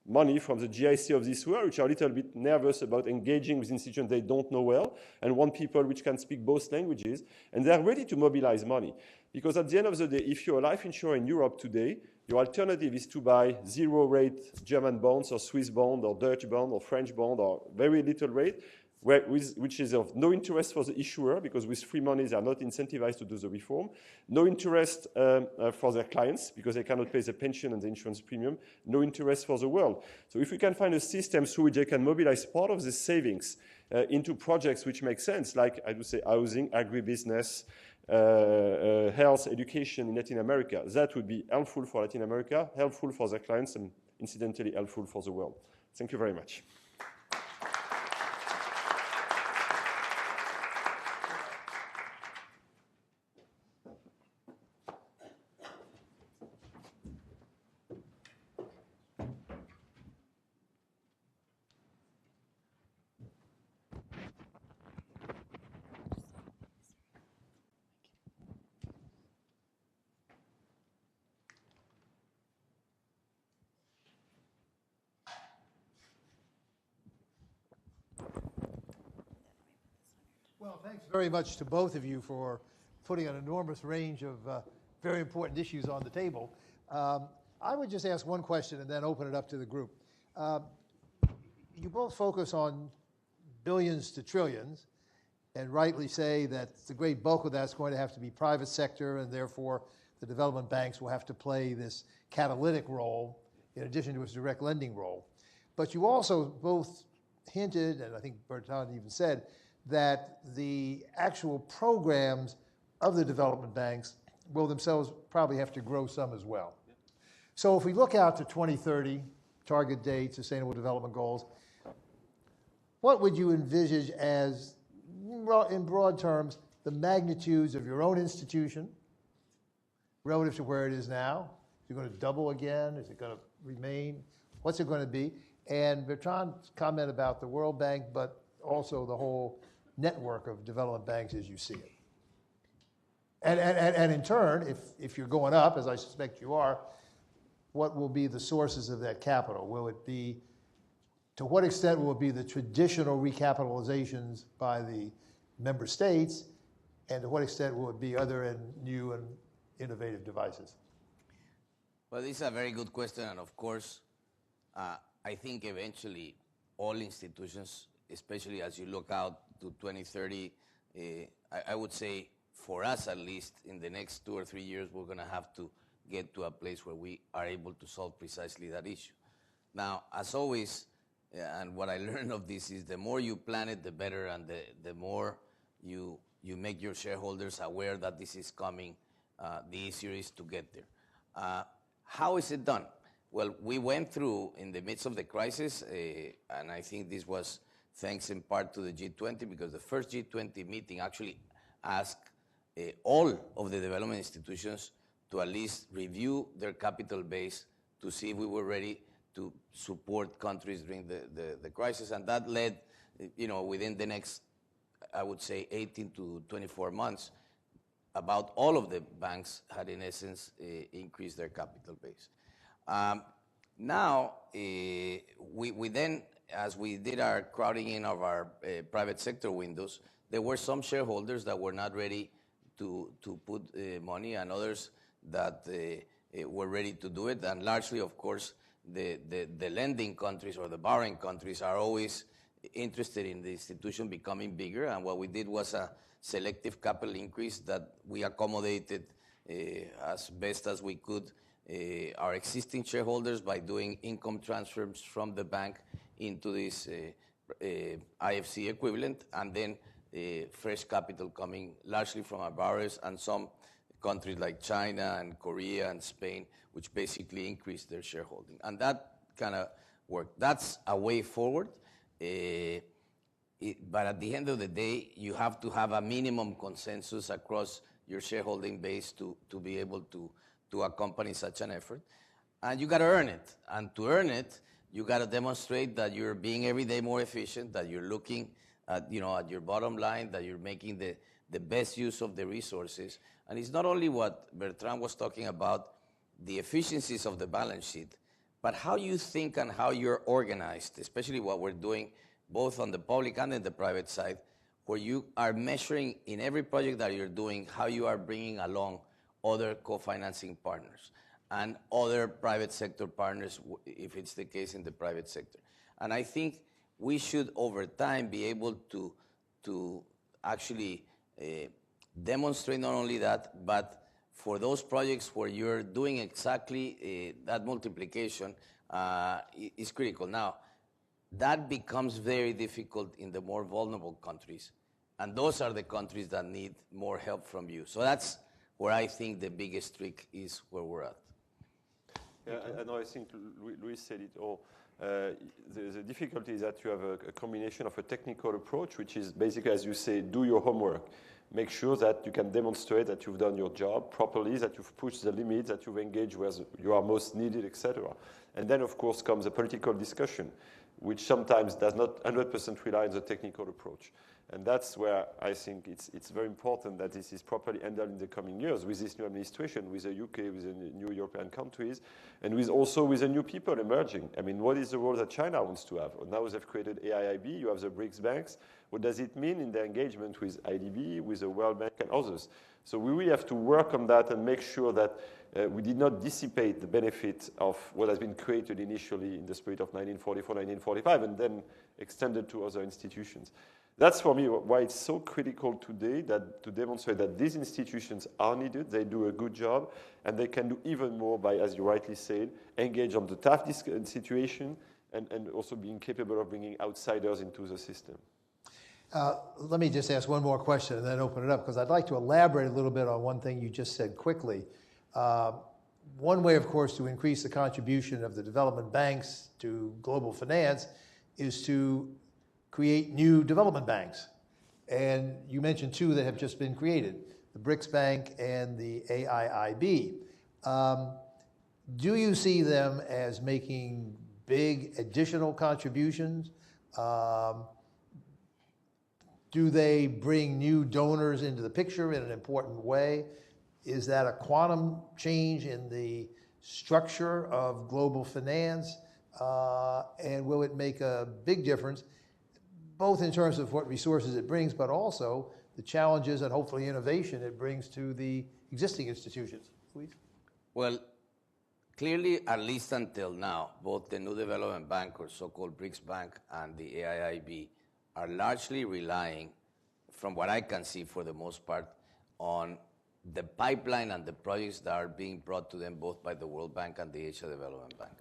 money from the GIC of this world, which are a little bit nervous about engaging with institutions they don't know well, and want people which can speak both languages, and they're ready to mobilize money. Because at the end of the day, if you're a life insurer in Europe today, your alternative is to buy zero-rate German bonds or Swiss bond or Dutch bond or French bond or very little rate, which is of no interest for the issuer, because with free money they are not incentivized to do the reform. No interest for their clients, because they cannot pay the pension and the insurance premium. No interest for the world. So if we can find a system through which they can mobilize part of the savings into projects which make sense, like I would say housing, agribusiness, health, education in Latin America, that would be helpful for Latin America, helpful for their clients, and incidentally helpful for the world. Thank you very much. Well, thanks very much to both of you for putting an enormous range of very important issues on the table. I would just ask one question and then open it up to the group. You both focus on billions to trillions and rightly say that the great bulk of that's going to have to be private sector, and therefore the development banks will have to play this catalytic role in addition to its direct lending role. But you also both hinted, and I think Bertrand even said, that the actual programs of the development banks will themselves probably have to grow some as well. So if we look out to 2030, target date, sustainable development goals, what would you envisage as, in broad terms, the magnitudes of your own institution relative to where it is now? Is it going to double again? Is it going to remain? What's it going to be? And Bertrand's comment about the World Bank, but also the whole network of development banks as you see it. And in turn, if you're going up, as I suspect you are, what will be the sources of that capital? Will it be, to what extent will it be the traditional recapitalizations by the member states, and to what extent will it be other and new and innovative devices? Well, this is a very good question, and of course, I think eventually all institutions, especially as you look out to 2030, I would say for us at least, in the next 2 or 3 years, we're going to have to get to a place where we are able to solve precisely that issue. Now, as always, and what I learned of this is the more you plan it, the better, and the more you make your shareholders aware that this is coming, the easier it is to get there. How is it done? Well, we went through, in the midst of the crisis, and I think this was thanks in part to the G20, because the first G20 meeting actually asked all of the development institutions to at least review their capital base to see if we were ready to support countries during the crisis. And that led, within the next, I would say, 18 to 24 months, about all of the banks had, in essence, increased their capital base. Now, we then, as we did our crowding in of our private sector windows, there were some shareholders that were not ready to put money, and others that were ready to do it. And largely, of course, the lending countries or the borrowing countries are always interested in the institution becoming bigger. And what we did was a selective capital increase that we accommodated as best as we could our existing shareholders by doing income transfers from the bank into this IFC equivalent, and then fresh capital coming largely from our borrowers and some countries like China and Korea and Spain, which basically increased their shareholding. And that kind of worked. That's a way forward. But at the end of the day, you have to have a minimum consensus across your shareholding base to be able to accompany such an effort. And you got to earn it. And to earn it, You got to demonstrate that you're being every day more efficient, that you're looking at, at your bottom line, that you're making the best use of the resources. And it's not only what Bertrand was talking about, the efficiencies of the balance sheet, but how you think and how you're organized, especially what we're doing both on the public and in the private side, where you are measuring in every project that you're doing how you are bringing along other co-financing partners and other private sector partners, if it's the case in the private sector. And I think we should, over time, be able to actually demonstrate not only that, but for those projects where you're doing exactly that multiplication is critical. Now, that becomes very difficult in the more vulnerable countries. And those are the countries that need more help from you. So that's where I think the biggest trick is where we're at. Yeah, and I think Luis said it all. The difficulty is that you have a combination of a technical approach, which is basically, as you say, do your homework. Make sure that you can demonstrate that you've done your job properly, that you've pushed the limits, that you've engaged where you are most needed, etc. And then, of course, comes a political discussion, which sometimes does not 100% rely on the technical approach. And that's where I think it's very important that this is properly handled in the coming years with this new administration, with the UK, with the new European countries, and also with the new people emerging. I mean, what is the role that China wants to have? Now they've created AIIB, you have the BRICS banks. What does it mean in their engagement with IDB, with the World Bank and others? So we really have to work on that and make sure that we did not dissipate the benefit of what has been created initially in the spirit of 1944, 1945, and then extended to other institutions. That's, for me, why it's so critical today to demonstrate that these institutions are needed, they do a good job, and they can do even more by, as you rightly said, engage on the tough situation and also being capable of bringing outsiders into the system. Let me just ask one more question and then open it up, because I'd like to elaborate a little bit on one thing you just said quickly. One way, of course, to increase the contribution of the development banks to global finance is to create new development banks. And you mentioned two that have just been created, the BRICS Bank and the AIIB. Do you see them as making big additional contributions? Do they bring new donors into the picture in an important way? Is that a quantum change in the structure of global finance? And will it make a big difference, both in terms of what resources it brings, but also the challenges and hopefully innovation it brings to the existing institutions? Luis? Well, clearly, at least until now, both the New Development Bank, or so-called BRICS Bank, and the AIIB are largely relying, from what I can see for the most part, on the pipeline and the projects that are being brought to them both by the World Bank and the Asia Development Bank.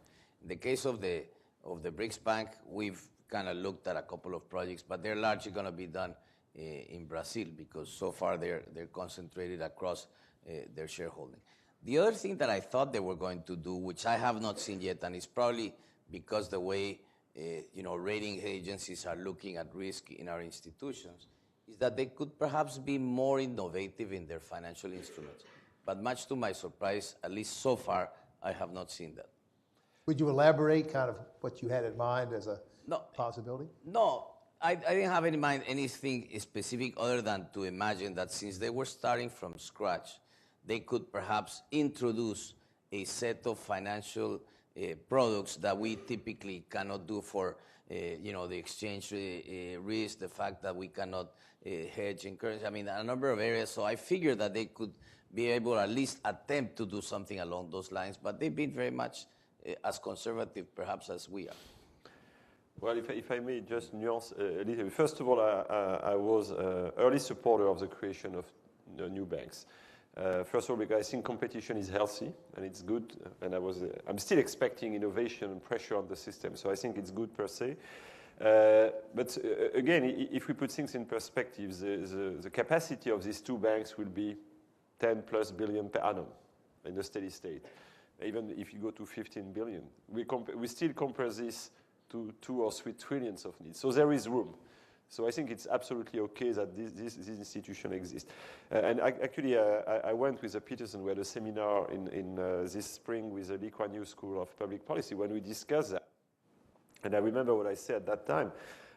In the case of the BRICS Bank, we've kind of looked at a couple of projects, but they're largely going to be done in Brazil, because so far they're concentrated across their shareholding. The other thing that I thought they were going to do, which I have not seen yet, and it's probably because the way rating agencies are looking at risk in our institutions, is that they could perhaps be more innovative in their financial instruments. But much to my surprise, at least so far, I have not seen that. Would you elaborate kind of what you had in mind as a possibility? No, I didn't have in mind anything specific other than to imagine that since they were starting from scratch, they could perhaps introduce a set of financial products that we typically cannot do for the exchange risk, the fact that we cannot hedge in currency. I mean, a number of areas. So I figured that they could be able to at least attempt to do something along those lines, but they've been very much as conservative perhaps as we are. Well, if I may just nuance a little. First of all, I was an early supporter of the creation of new banks. First of all, because I think competition is healthy and it's good, and I'm still expecting innovation and pressure on the system, so I think it's good per se. But again, if we put things in perspective, the capacity of these two banks will be 10 plus billion per annum in the steady state. Even if you go to 15 billion, we still compare this to 2 or 3 trillions of needs. So there is room. So I think it's absolutely okay that this institution exists. And I went with Peterson. We had a seminar in this spring with the Lee Kuan Yew School of Public Policy when we discussed that. And I remember what I said at that time.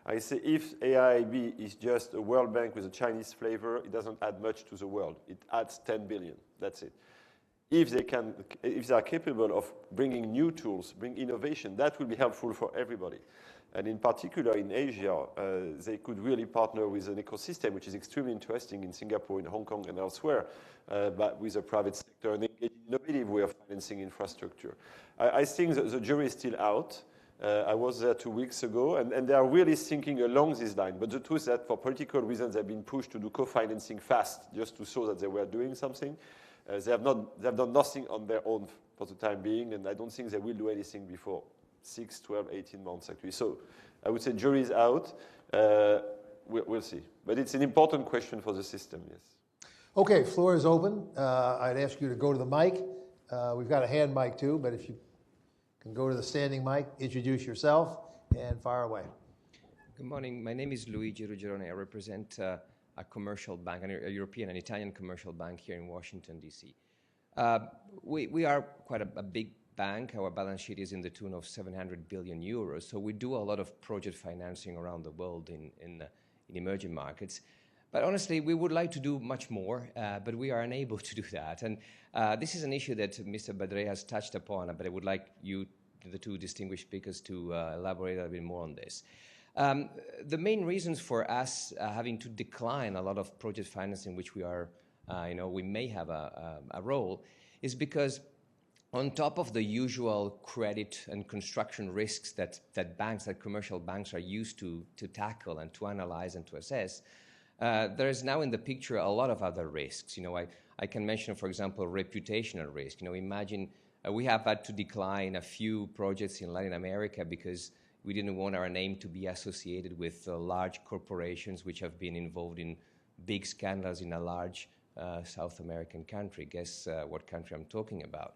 I say, if AIIB is just a World Bank with a Chinese flavor, it doesn't add much to the world. It adds 10 billion. That's it. If they are capable of bringing new tools, bring innovation, that will be helpful for everybody. And in particular, in Asia, they could really partner with an ecosystem, which is extremely interesting in Singapore, in Hong Kong, and elsewhere, but with the private sector and an innovative way of financing infrastructure. I think the jury is still out. I was there 2 weeks ago, and they are really thinking along this line. But the truth is that for political reasons, they've been pushed to do co-financing fast, just to show that they were doing something. They have done nothing on their own for the time being, and I don't think they will do anything before 6, 12, 18 months, actually. So I would say jury is out. We'll see. But it's an important question for the system, yes. Okay, floor is open. I'd ask you to go to the mic. We've got a hand mic too, but if you can go to the standing mic, introduce yourself, and fire away. Good morning. My name is Luigi Ruggeroni. I represent a commercial bank, a European and Italian commercial bank here in Washington, D.C. We are quite a big bank. Our balance sheet is in the tune of 700 billion euros. So we do a lot of project financing around the world in emerging markets. But honestly, we would like to do much more, but we are unable to do that. And this is an issue that Mr. Badre has touched upon, but I would like you, the two distinguished speakers, to elaborate a little bit more on this. The main reasons for us having to decline a lot of project financing, which we are, we may have a role, is because on top of the usual credit and construction risks that commercial banks are used to tackle and to analyze and to assess, there is now in the picture a lot of other risks. I can mention, for example, reputational risk. Imagine we have had to decline a few projects in Latin America because we didn't want our name to be associated with large corporations which have been involved in big scandals in a large South American country. Guess what country I'm talking about.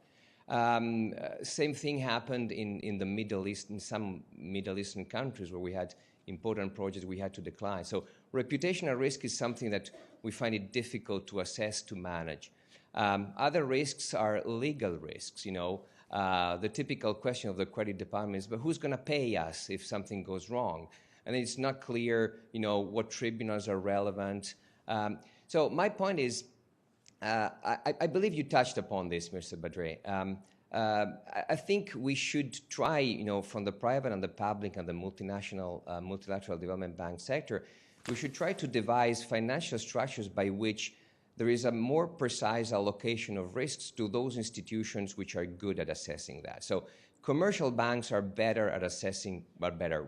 Same thing happened in the Middle East, in some Middle Eastern countries where we had important projects we had to decline. So reputational risk is something that we find it difficult to assess, to manage. Other risks are legal risks. The typical question of the credit department is, but who's going to pay us if something goes wrong? And it's not clear, what tribunals are relevant. So my point is, I believe you touched upon this, Mr. Badre. I think we should try, from the private and the public and the multilateral development bank sector, we should try to devise financial structures by which there is a more precise allocation of risks to those institutions which are good at assessing that. So commercial banks are better at assessing,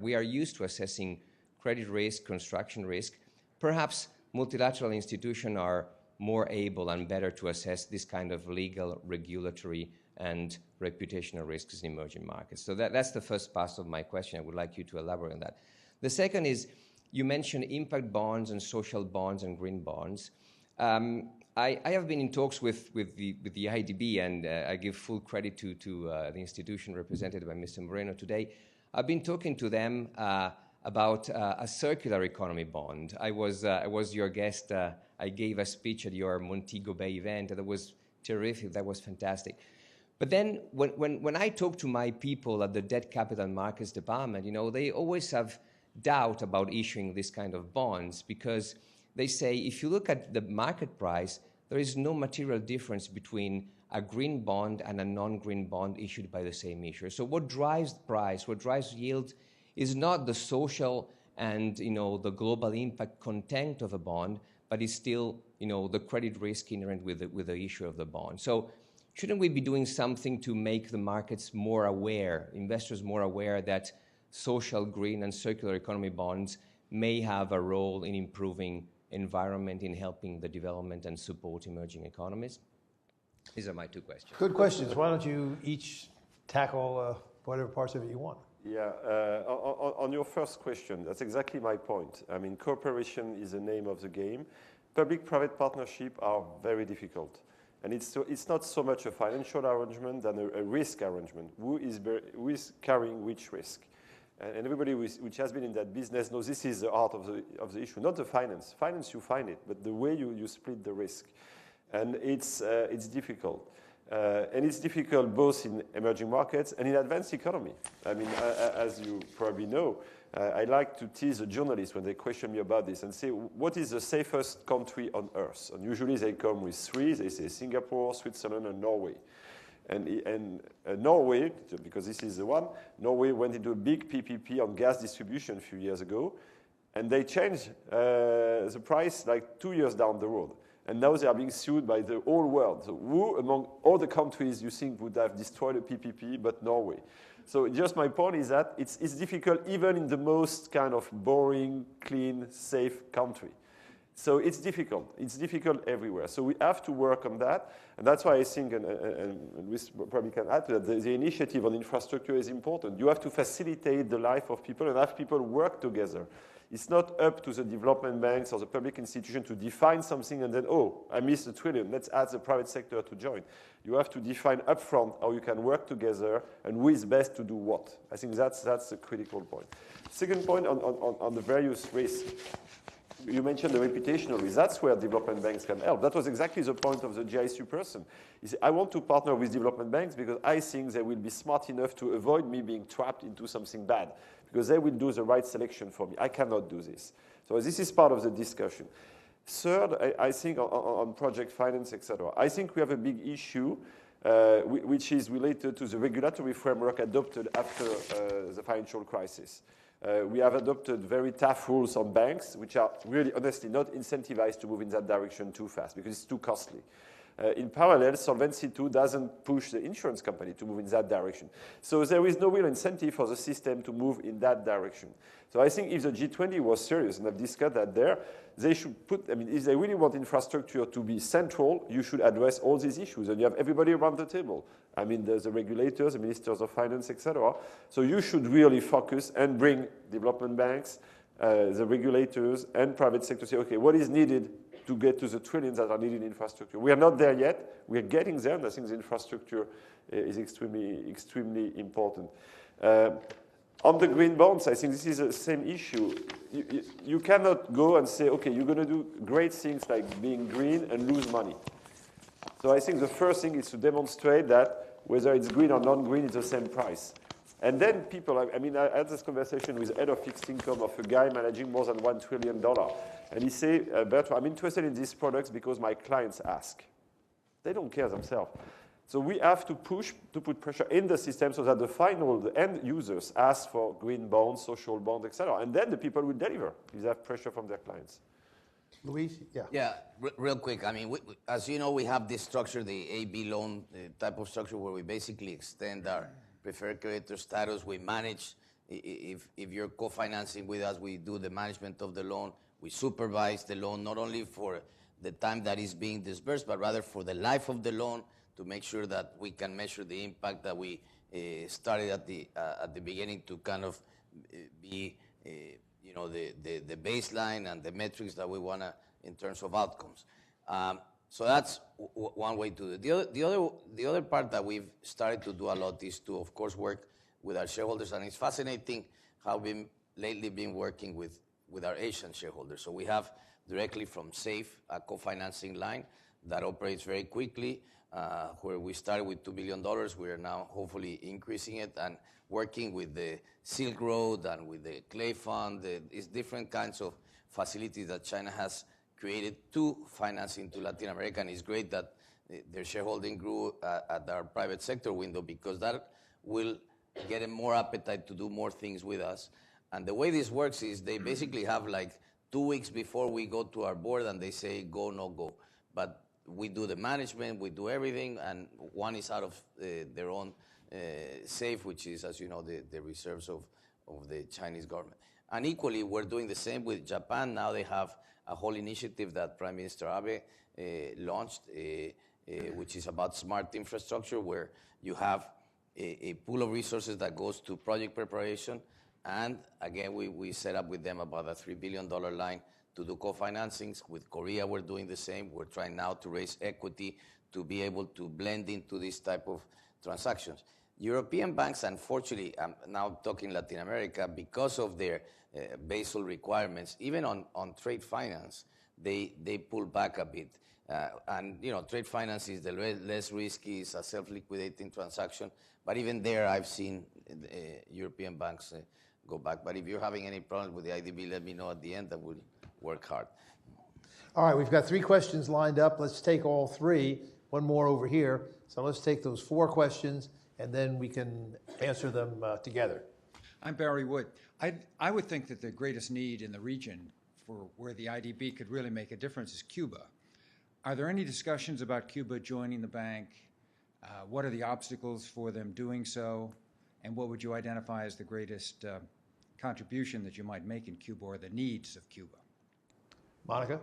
we are used to assessing credit risk, construction risk. Perhaps multilateral institutions are more able and better to assess this kind of legal, regulatory, and reputational risks in emerging markets. So that's the first part of my question. I would like you to elaborate on that. The second is, you mentioned impact bonds and social bonds and green bonds. I have been in talks with the IDB, and I give full credit to the institution represented by Mr. Moreno today. I've been talking to them about a circular economy bond. I was your guest. I gave a speech at your Montego Bay event. That was terrific. That was fantastic. But then when I talk to my people at the Debt Capital Markets Department, they always have doubt about issuing this kind of bonds because they say, if you look at the market price, there is no material difference between a green bond and a non-green bond issued by the same issuer. So what drives price, what drives yield is not the social and, the global impact content of a bond, but it's still, the credit risk inherent with the issue of the bond. So shouldn't we be doing something to make the markets more aware, investors more aware that social, green, and circular economy bonds may have a role in improving environment, in helping the development and support emerging economies? These are my two questions. Good questions. Why don't you each tackle whatever parts of it you want? Yeah, on your first question, that's exactly my point. I mean, cooperation is the name of the game. Public-private partnerships are very difficult. And it's not so much a financial arrangement than a risk arrangement. Who is carrying which risk? And everybody which has been in that business knows this is the art of the issue, not the finance. Finance, you find it, but the way you split the risk. And it's difficult. And it's difficult both in emerging markets and in advanced economy. I mean, as you probably know, I like to tease the journalists when they question me about this and say, what is the safest country on earth? And usually they come with three. They say Singapore, Switzerland, and Norway. And Norway, because this is the one, Norway went into a big PPP on gas distribution a few years ago, and they changed the price like 2 years down the road. And now they are being sued by the whole world. So who among all the countries you think would have destroyed a PPP but Norway? So just my point is that it's difficult even in the most kind of boring, clean, safe country. So it's difficult. It's difficult everywhere. So we have to work on that. And that's why I think, and we probably can add to that, the initiative on infrastructure is important. You have to facilitate the life of people and have people work together. It's not up to the development banks or the public institution to define something and then, oh, I missed $1 trillion. Let's ask the private sector to join. You have to define upfront how you can work together and who is best to do what. I think that's a critical point. Second point on the various risks. You mentioned the reputational risk. That's where development banks can help. That was exactly the point of the GISU person. He said, I want to partner with development banks because I think they will be smart enough to avoid me being trapped into something bad, because they will do the right selection for me. I cannot do this. So this is part of the discussion. Third, I think on project finance, etc. I think we have a big issue which is related to the regulatory framework adopted after the financial crisis. We have adopted very tough rules on banks, which are really, honestly, not incentivized to move in that direction too fast because it's too costly. In parallel, Solvency II doesn't push the insurance company to move in that direction. So there is no real incentive for the system to move in that direction. So I think if the G20 was serious, and I've discussed that there, they should put, I mean, if they really want infrastructure to be central, you should address all these issues. And you have everybody around the table. I mean, there's the regulators, the ministers of finance, etc. So you should really focus and bring development banks, the regulators, and private sector to say, okay, what is needed to get to the trillions that are needed in infrastructure? We are not there yet. We are getting there, and I think the infrastructure is extremely, extremely important. On the green bonds, I think this is the same issue. You cannot go and say, okay, you're going to do great things like being green and lose money. So I think the first thing is to demonstrate that whether it's green or non-green, it's the same price. And then people, I mean, I had this conversation with head of fixed income of a guy managing more than $1 trillion. And he said, Bertrand, I'm interested in these products because my clients ask. They don't care themselves. So we have to push, to put pressure in the system so that the end users ask for green bonds, social bonds, etc. And then the people will deliver if they have pressure from their clients. Luis? Yeah. Yeah, real quick. I mean, as you know, we have this structure, the AB loan type of structure, where we basically extend our preferred creditor status. We manage, if you're co-financing with us, we do the management of the loan. We supervise the loan, not only for the time that is being disbursed, but rather for the life of the loan, to make sure that we can measure the impact that we started at the beginning to kind of be the baseline and the metrics that we want to in terms of outcomes. So that's one way to do it. The other part that we've started to do a lot is to, of course, work with our shareholders, and it's fascinating how we've lately been working with our Asian shareholders. So we have directly from SAFE a co-financing line that operates very quickly, where we started with $2 billion. We are now hopefully increasing it and working with the Silk Road and with the Clay Fund. It's different kinds of facilities that China has created to finance into Latin America, and it's great that their shareholding grew at our private sector window, because that will get them more appetite to do more things with us. And the way this works is they basically have like 2 weeks before we go to our board, and they say go, no go. But we do the management, we do everything, and one is out of their own safe, which is, as you know, the reserves of the Chinese government. And equally, we're doing the same with Japan. Now they have a whole initiative that Prime Minister Abe launched, which is about smart infrastructure, where you have a pool of resources that goes to project preparation. And again, we set up with them about a $3 billion line to do co-financings. With Korea, we're doing the same. We're trying now to raise equity to be able to blend into this type of transactions. European banks, unfortunately, now talking Latin America, because of their Basel requirements, even on trade finance, they pull back a bit. And trade finance is the less risky, it's a self-liquidating transaction. But even there, I've seen European banks go back. But if you're having any problems with the IDB, let me know at the end, and we'll work hard. All right, we've got 3 questions lined up. Let's take all 3. One more over here. So let's take those 4 questions, and then we can answer them together. I'm Barry Wood. I would think that the greatest need in the region for where the IDB could really make a difference is Cuba. Are there any discussions about Cuba joining the bank? What are the obstacles for them doing so? And what would you identify as the greatest contribution that you might make in Cuba, or the needs of Cuba? Monica?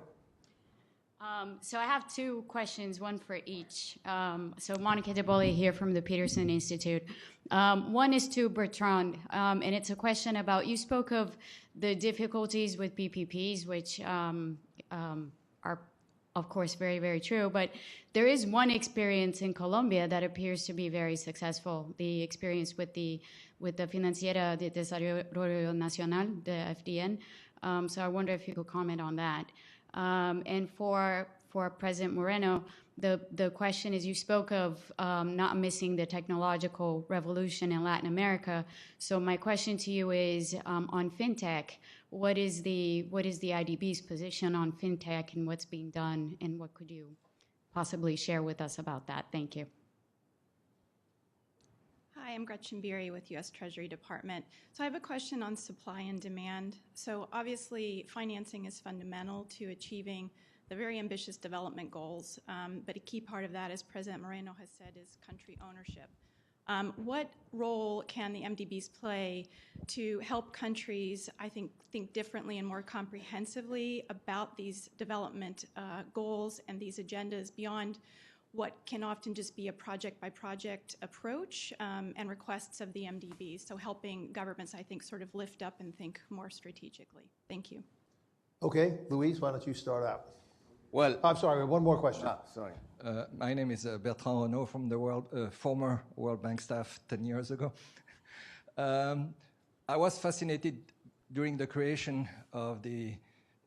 So I have 2 questions, one for each. So Monica DeBolle here from the Peterson Institute. One is to Bertrand, and it's a question about, you spoke of the difficulties with PPPs, which are, of course, very, very true. But there is one experience in Colombia that appears to be very successful, the experience with the Financiera de Desarrollo Nacional, the FDN. So I wonder if you could comment on that. And for President Moreno, the question is, you spoke of not missing the technological revolution in Latin America. So my question to you is, on fintech, what is the IDB's position on fintech and what's being done, and what could you possibly share with us about that? Thank you. Hi, I'm Gretchen Beery with U.S. Treasury Department. So I have a question on supply and demand. So obviously, financing is fundamental to achieving the very ambitious development goals, but a key part of that, as President Moreno has said, is country ownership. What role can the MDBs play to help countries, I think differently and more comprehensively about these development goals and these agendas beyond what can often just be a project-by-project approach and requests of the MDBs, so helping governments, I think, sort of lift up and think more strategically. Thank you. Okay, Luis, why don't you start out? Well, I'm sorry, one more question. Sorry. My name is Bertrand Renaud from the former World Bank staff 10 years ago. I was fascinated during the creation of the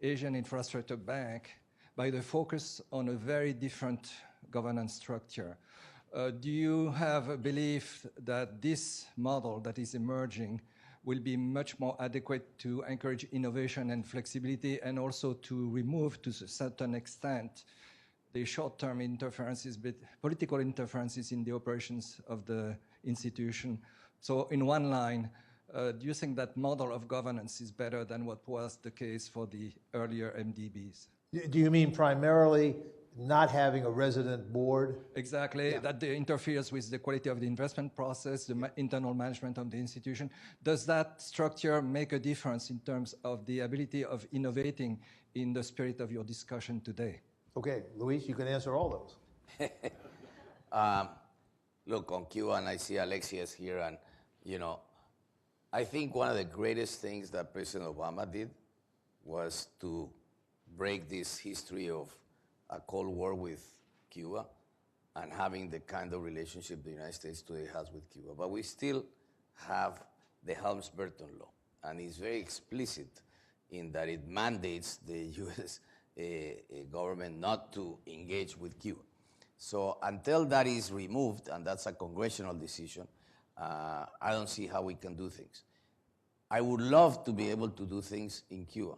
Asian Infrastructure Bank by the focus on a very different governance structure. Do you have a belief that this model that is emerging will be much more adequate to encourage innovation and flexibility, and also to remove, to a certain extent, the short-term interferences, political interferences in the operations of the institution? So in one line, do you think that model of governance is better than what was the case for the earlier MDBs? Do you mean primarily not having a resident board? Exactly, yeah. That interferes with the quality of the investment process, the internal management of the institution. Does that structure make a difference in terms of the ability of innovating in the spirit of your discussion today? Okay, Luis, you can answer all those. Look, on Cuba, and I see Alexia's here, and, I think one of the greatest things that President Obama did was to break this history of a Cold War with Cuba and having the kind of relationship the United States today has with Cuba. But we still have the Helms-Burton Law, and it's very explicit in that it mandates the U.S. government not to engage with Cuba. So until that is removed, and that's a congressional decision, I don't see how we can do things. I would love to be able to do things in Cuba.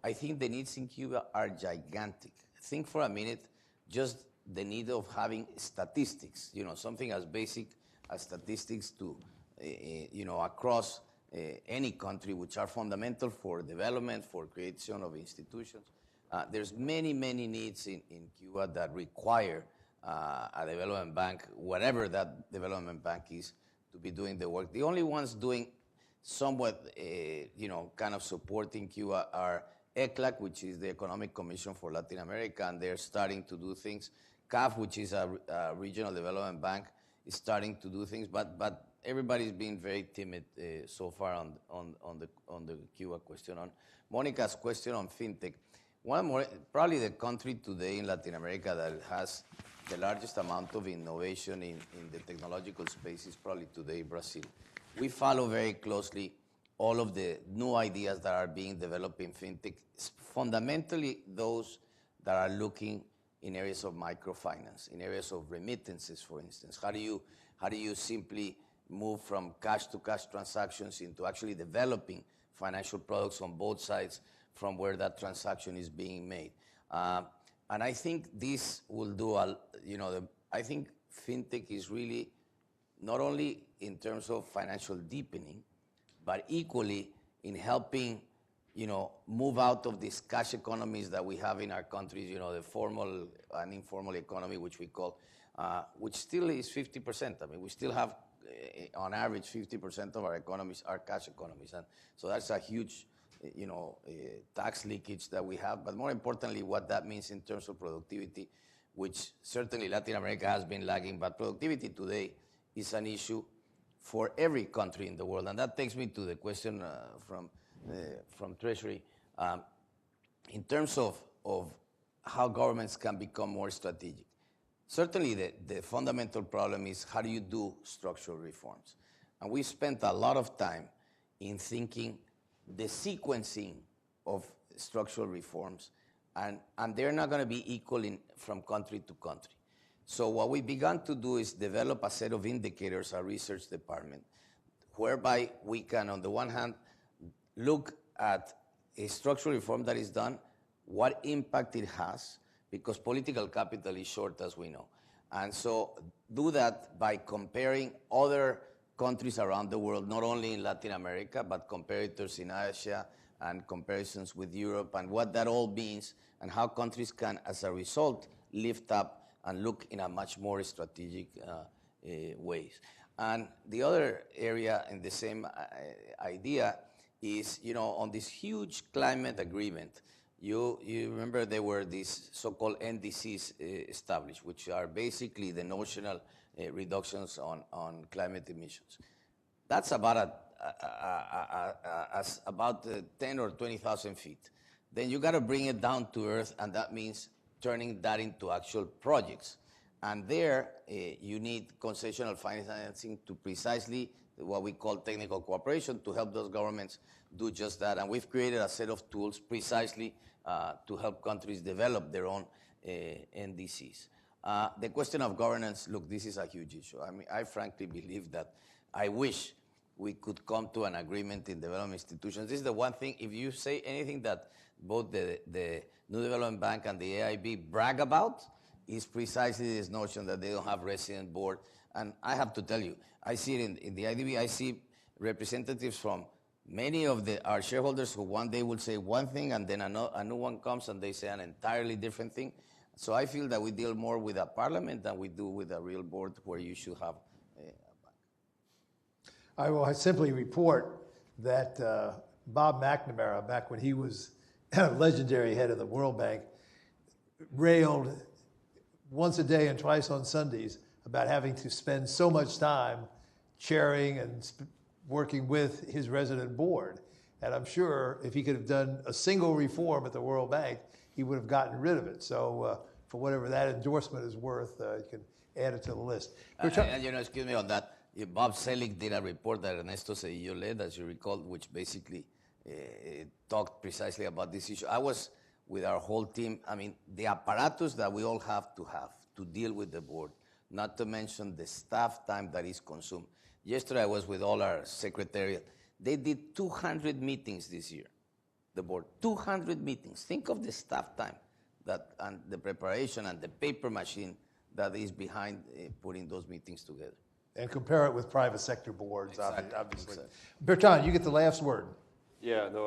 I think the needs in Cuba are gigantic. Think for a minute just the need of having statistics, something as basic as statistics to, across any country, which are fundamental for development, for creation of institutions. There's many, many needs in Cuba that require a development bank, whatever that development bank is, to be doing the work. The only ones doing somewhat, kind of supporting Cuba are ECLAC, which is the Economic Commission for Latin America, and they're starting to do things. CAF, which is a regional development bank, is starting to do things, but everybody's been very timid so far on the Cuba question. On Monica's question on fintech, probably the country today in Latin America that has the largest amount of innovation in the technological space is probably today Brazil. We follow very closely all of the new ideas that are being developed in fintech. Fundamentally, those that are looking in areas of microfinance, in areas of remittances, for instance. How do you simply move from cash-to-cash transactions into actually developing financial products on both sides from where that transaction is being made? And I think this will do, I think fintech is really not only in terms of financial deepening, but equally in helping, move out of these cash economies that we have in our countries, the formal and informal economy, which we call, which still is 50%. I mean, we still have, on average, 50% of our economies are cash economies. And so that's a huge, tax leakage that we have. But more importantly, what that means in terms of productivity, which certainly Latin America has been lagging, but productivity today is an issue for every country in the world. And that takes me to the question from Treasury. In terms of how governments can become more strategic, certainly the fundamental problem is how do you do structural reforms? And we spent a lot of time in thinking the sequencing of structural reforms, and they're not going to be equal from country to country. So what we began to do is develop a set of indicators, our research department, whereby we can, on the one hand, look at a structural reform that is done, what impact it has, because political capital is short, as we know. And so do that by comparing other countries around the world, not only in Latin America, but comparators in Asia and comparisons with Europe, and what that all means, and how countries can, as a result, lift up and look in a much more strategic ways. And the other area in the same idea is, on this huge climate agreement, you remember there were these so-called NDCs established, which are basically the notional reductions on climate emissions. That's about about 10 or 20,000 feet. Then you got to bring it down to earth, and that means turning that into actual projects. And there, you need concessional financing to precisely what we call technical cooperation to help those governments do just that. And we've created a set of tools precisely to help countries develop their own NDCs. The question of governance, look, this is a huge issue. I mean, I frankly believe that I wish we could come to an agreement in development institutions. This is the one thing, if you say anything that both the New Development Bank and the AIB brag about, is precisely this notion that they don't have resident board. And I have to tell you, I see it in the IDB, I see representatives from many of our shareholders who one day will say one thing and then a new one comes and they say an entirely different thing. So I feel that we deal more with a parliament than we do with a real board where you should have a bank. I will simply report that Bob McNamara, back when he was legendary head of the World Bank, railed once a day and twice on Sundays about having to spend so much time chairing and working with his resident board. And I'm sure if he could have done a single reform at the World Bank, he would have gotten rid of it. So for whatever that endorsement is worth, you can add it to the list. And excuse me on that, Bob Selig did a report that Ernesto Cedillo led, as you recall, which basically talked precisely about this issue. I was with our whole team. I mean, the apparatus that we all have to deal with the board, not to mention the staff time that is consumed. Yesterday I was with all our secretariat. They did 200 meetings this year, the board, 200 meetings. Think of the staff time and the preparation and the paper machine that is behind putting those meetings together. And compare it with private sector boards, Exactly. obviously. Exactly. Bertrand, you get the last word. Yeah, no,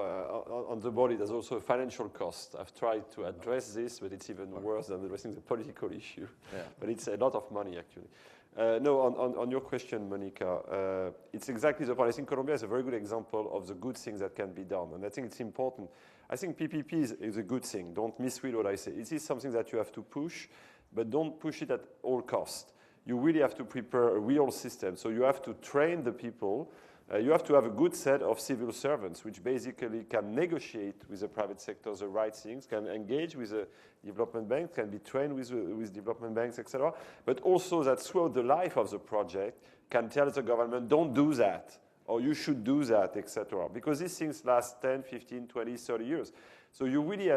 on the body, there's also a financial cost. I've tried to address this, but it's even worse than addressing the political issue. Yeah. But it's a lot of money, actually. On your question, Monica, it's exactly the point. I think Colombia is a very good example of the good things that can be done. And I think it's important. I think PPP is a good thing. Don't misread what I say. It is something that you have to push, but don't push it at all costs. You really have to prepare a real system. So you have to train the people. You have to have a good set of civil servants, which basically can negotiate with the private sector the right things, can engage with the development bank, can be trained with development banks, etc. But also that throughout the life of the project can tell the government, don't do that. or you should do that, etc. Because these things last 10, 15, 20, 30 years. So you really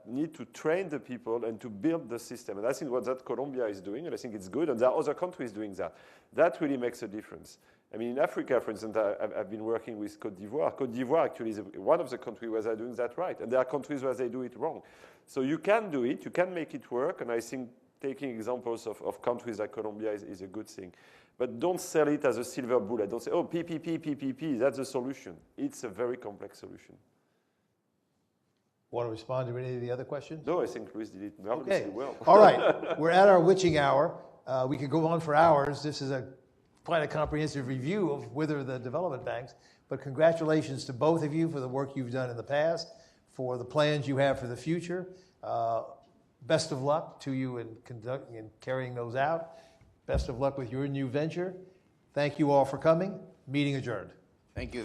need to train the people and to build the system. And I think what that Colombia is doing, and I think it's good, and there are other countries doing that. That really makes a difference. I mean, in Africa, for instance, I've been working with Côte d'Ivoire. Côte d'Ivoire actually is one of the countries where they're doing that right. And there are countries where they do it wrong. So you can do it, you can make it work, and I think taking examples of countries like Colombia is a good thing. But don't sell it as a silver bullet. Don't say, oh, PPP, that's the solution. It's a very complex solution. Want to respond to any of the other questions? No, I think Luis did it marvelously well. All right. We're at our witching hour. We could go on for hours. This is quite a comprehensive review of whether the development banks. But congratulations to both of you for the work you've done in the past, for the plans you have for the future. Best of luck to you in conducting and carrying those out. Best of luck with your new venture. Thank you all for coming. Meeting adjourned. Thank you.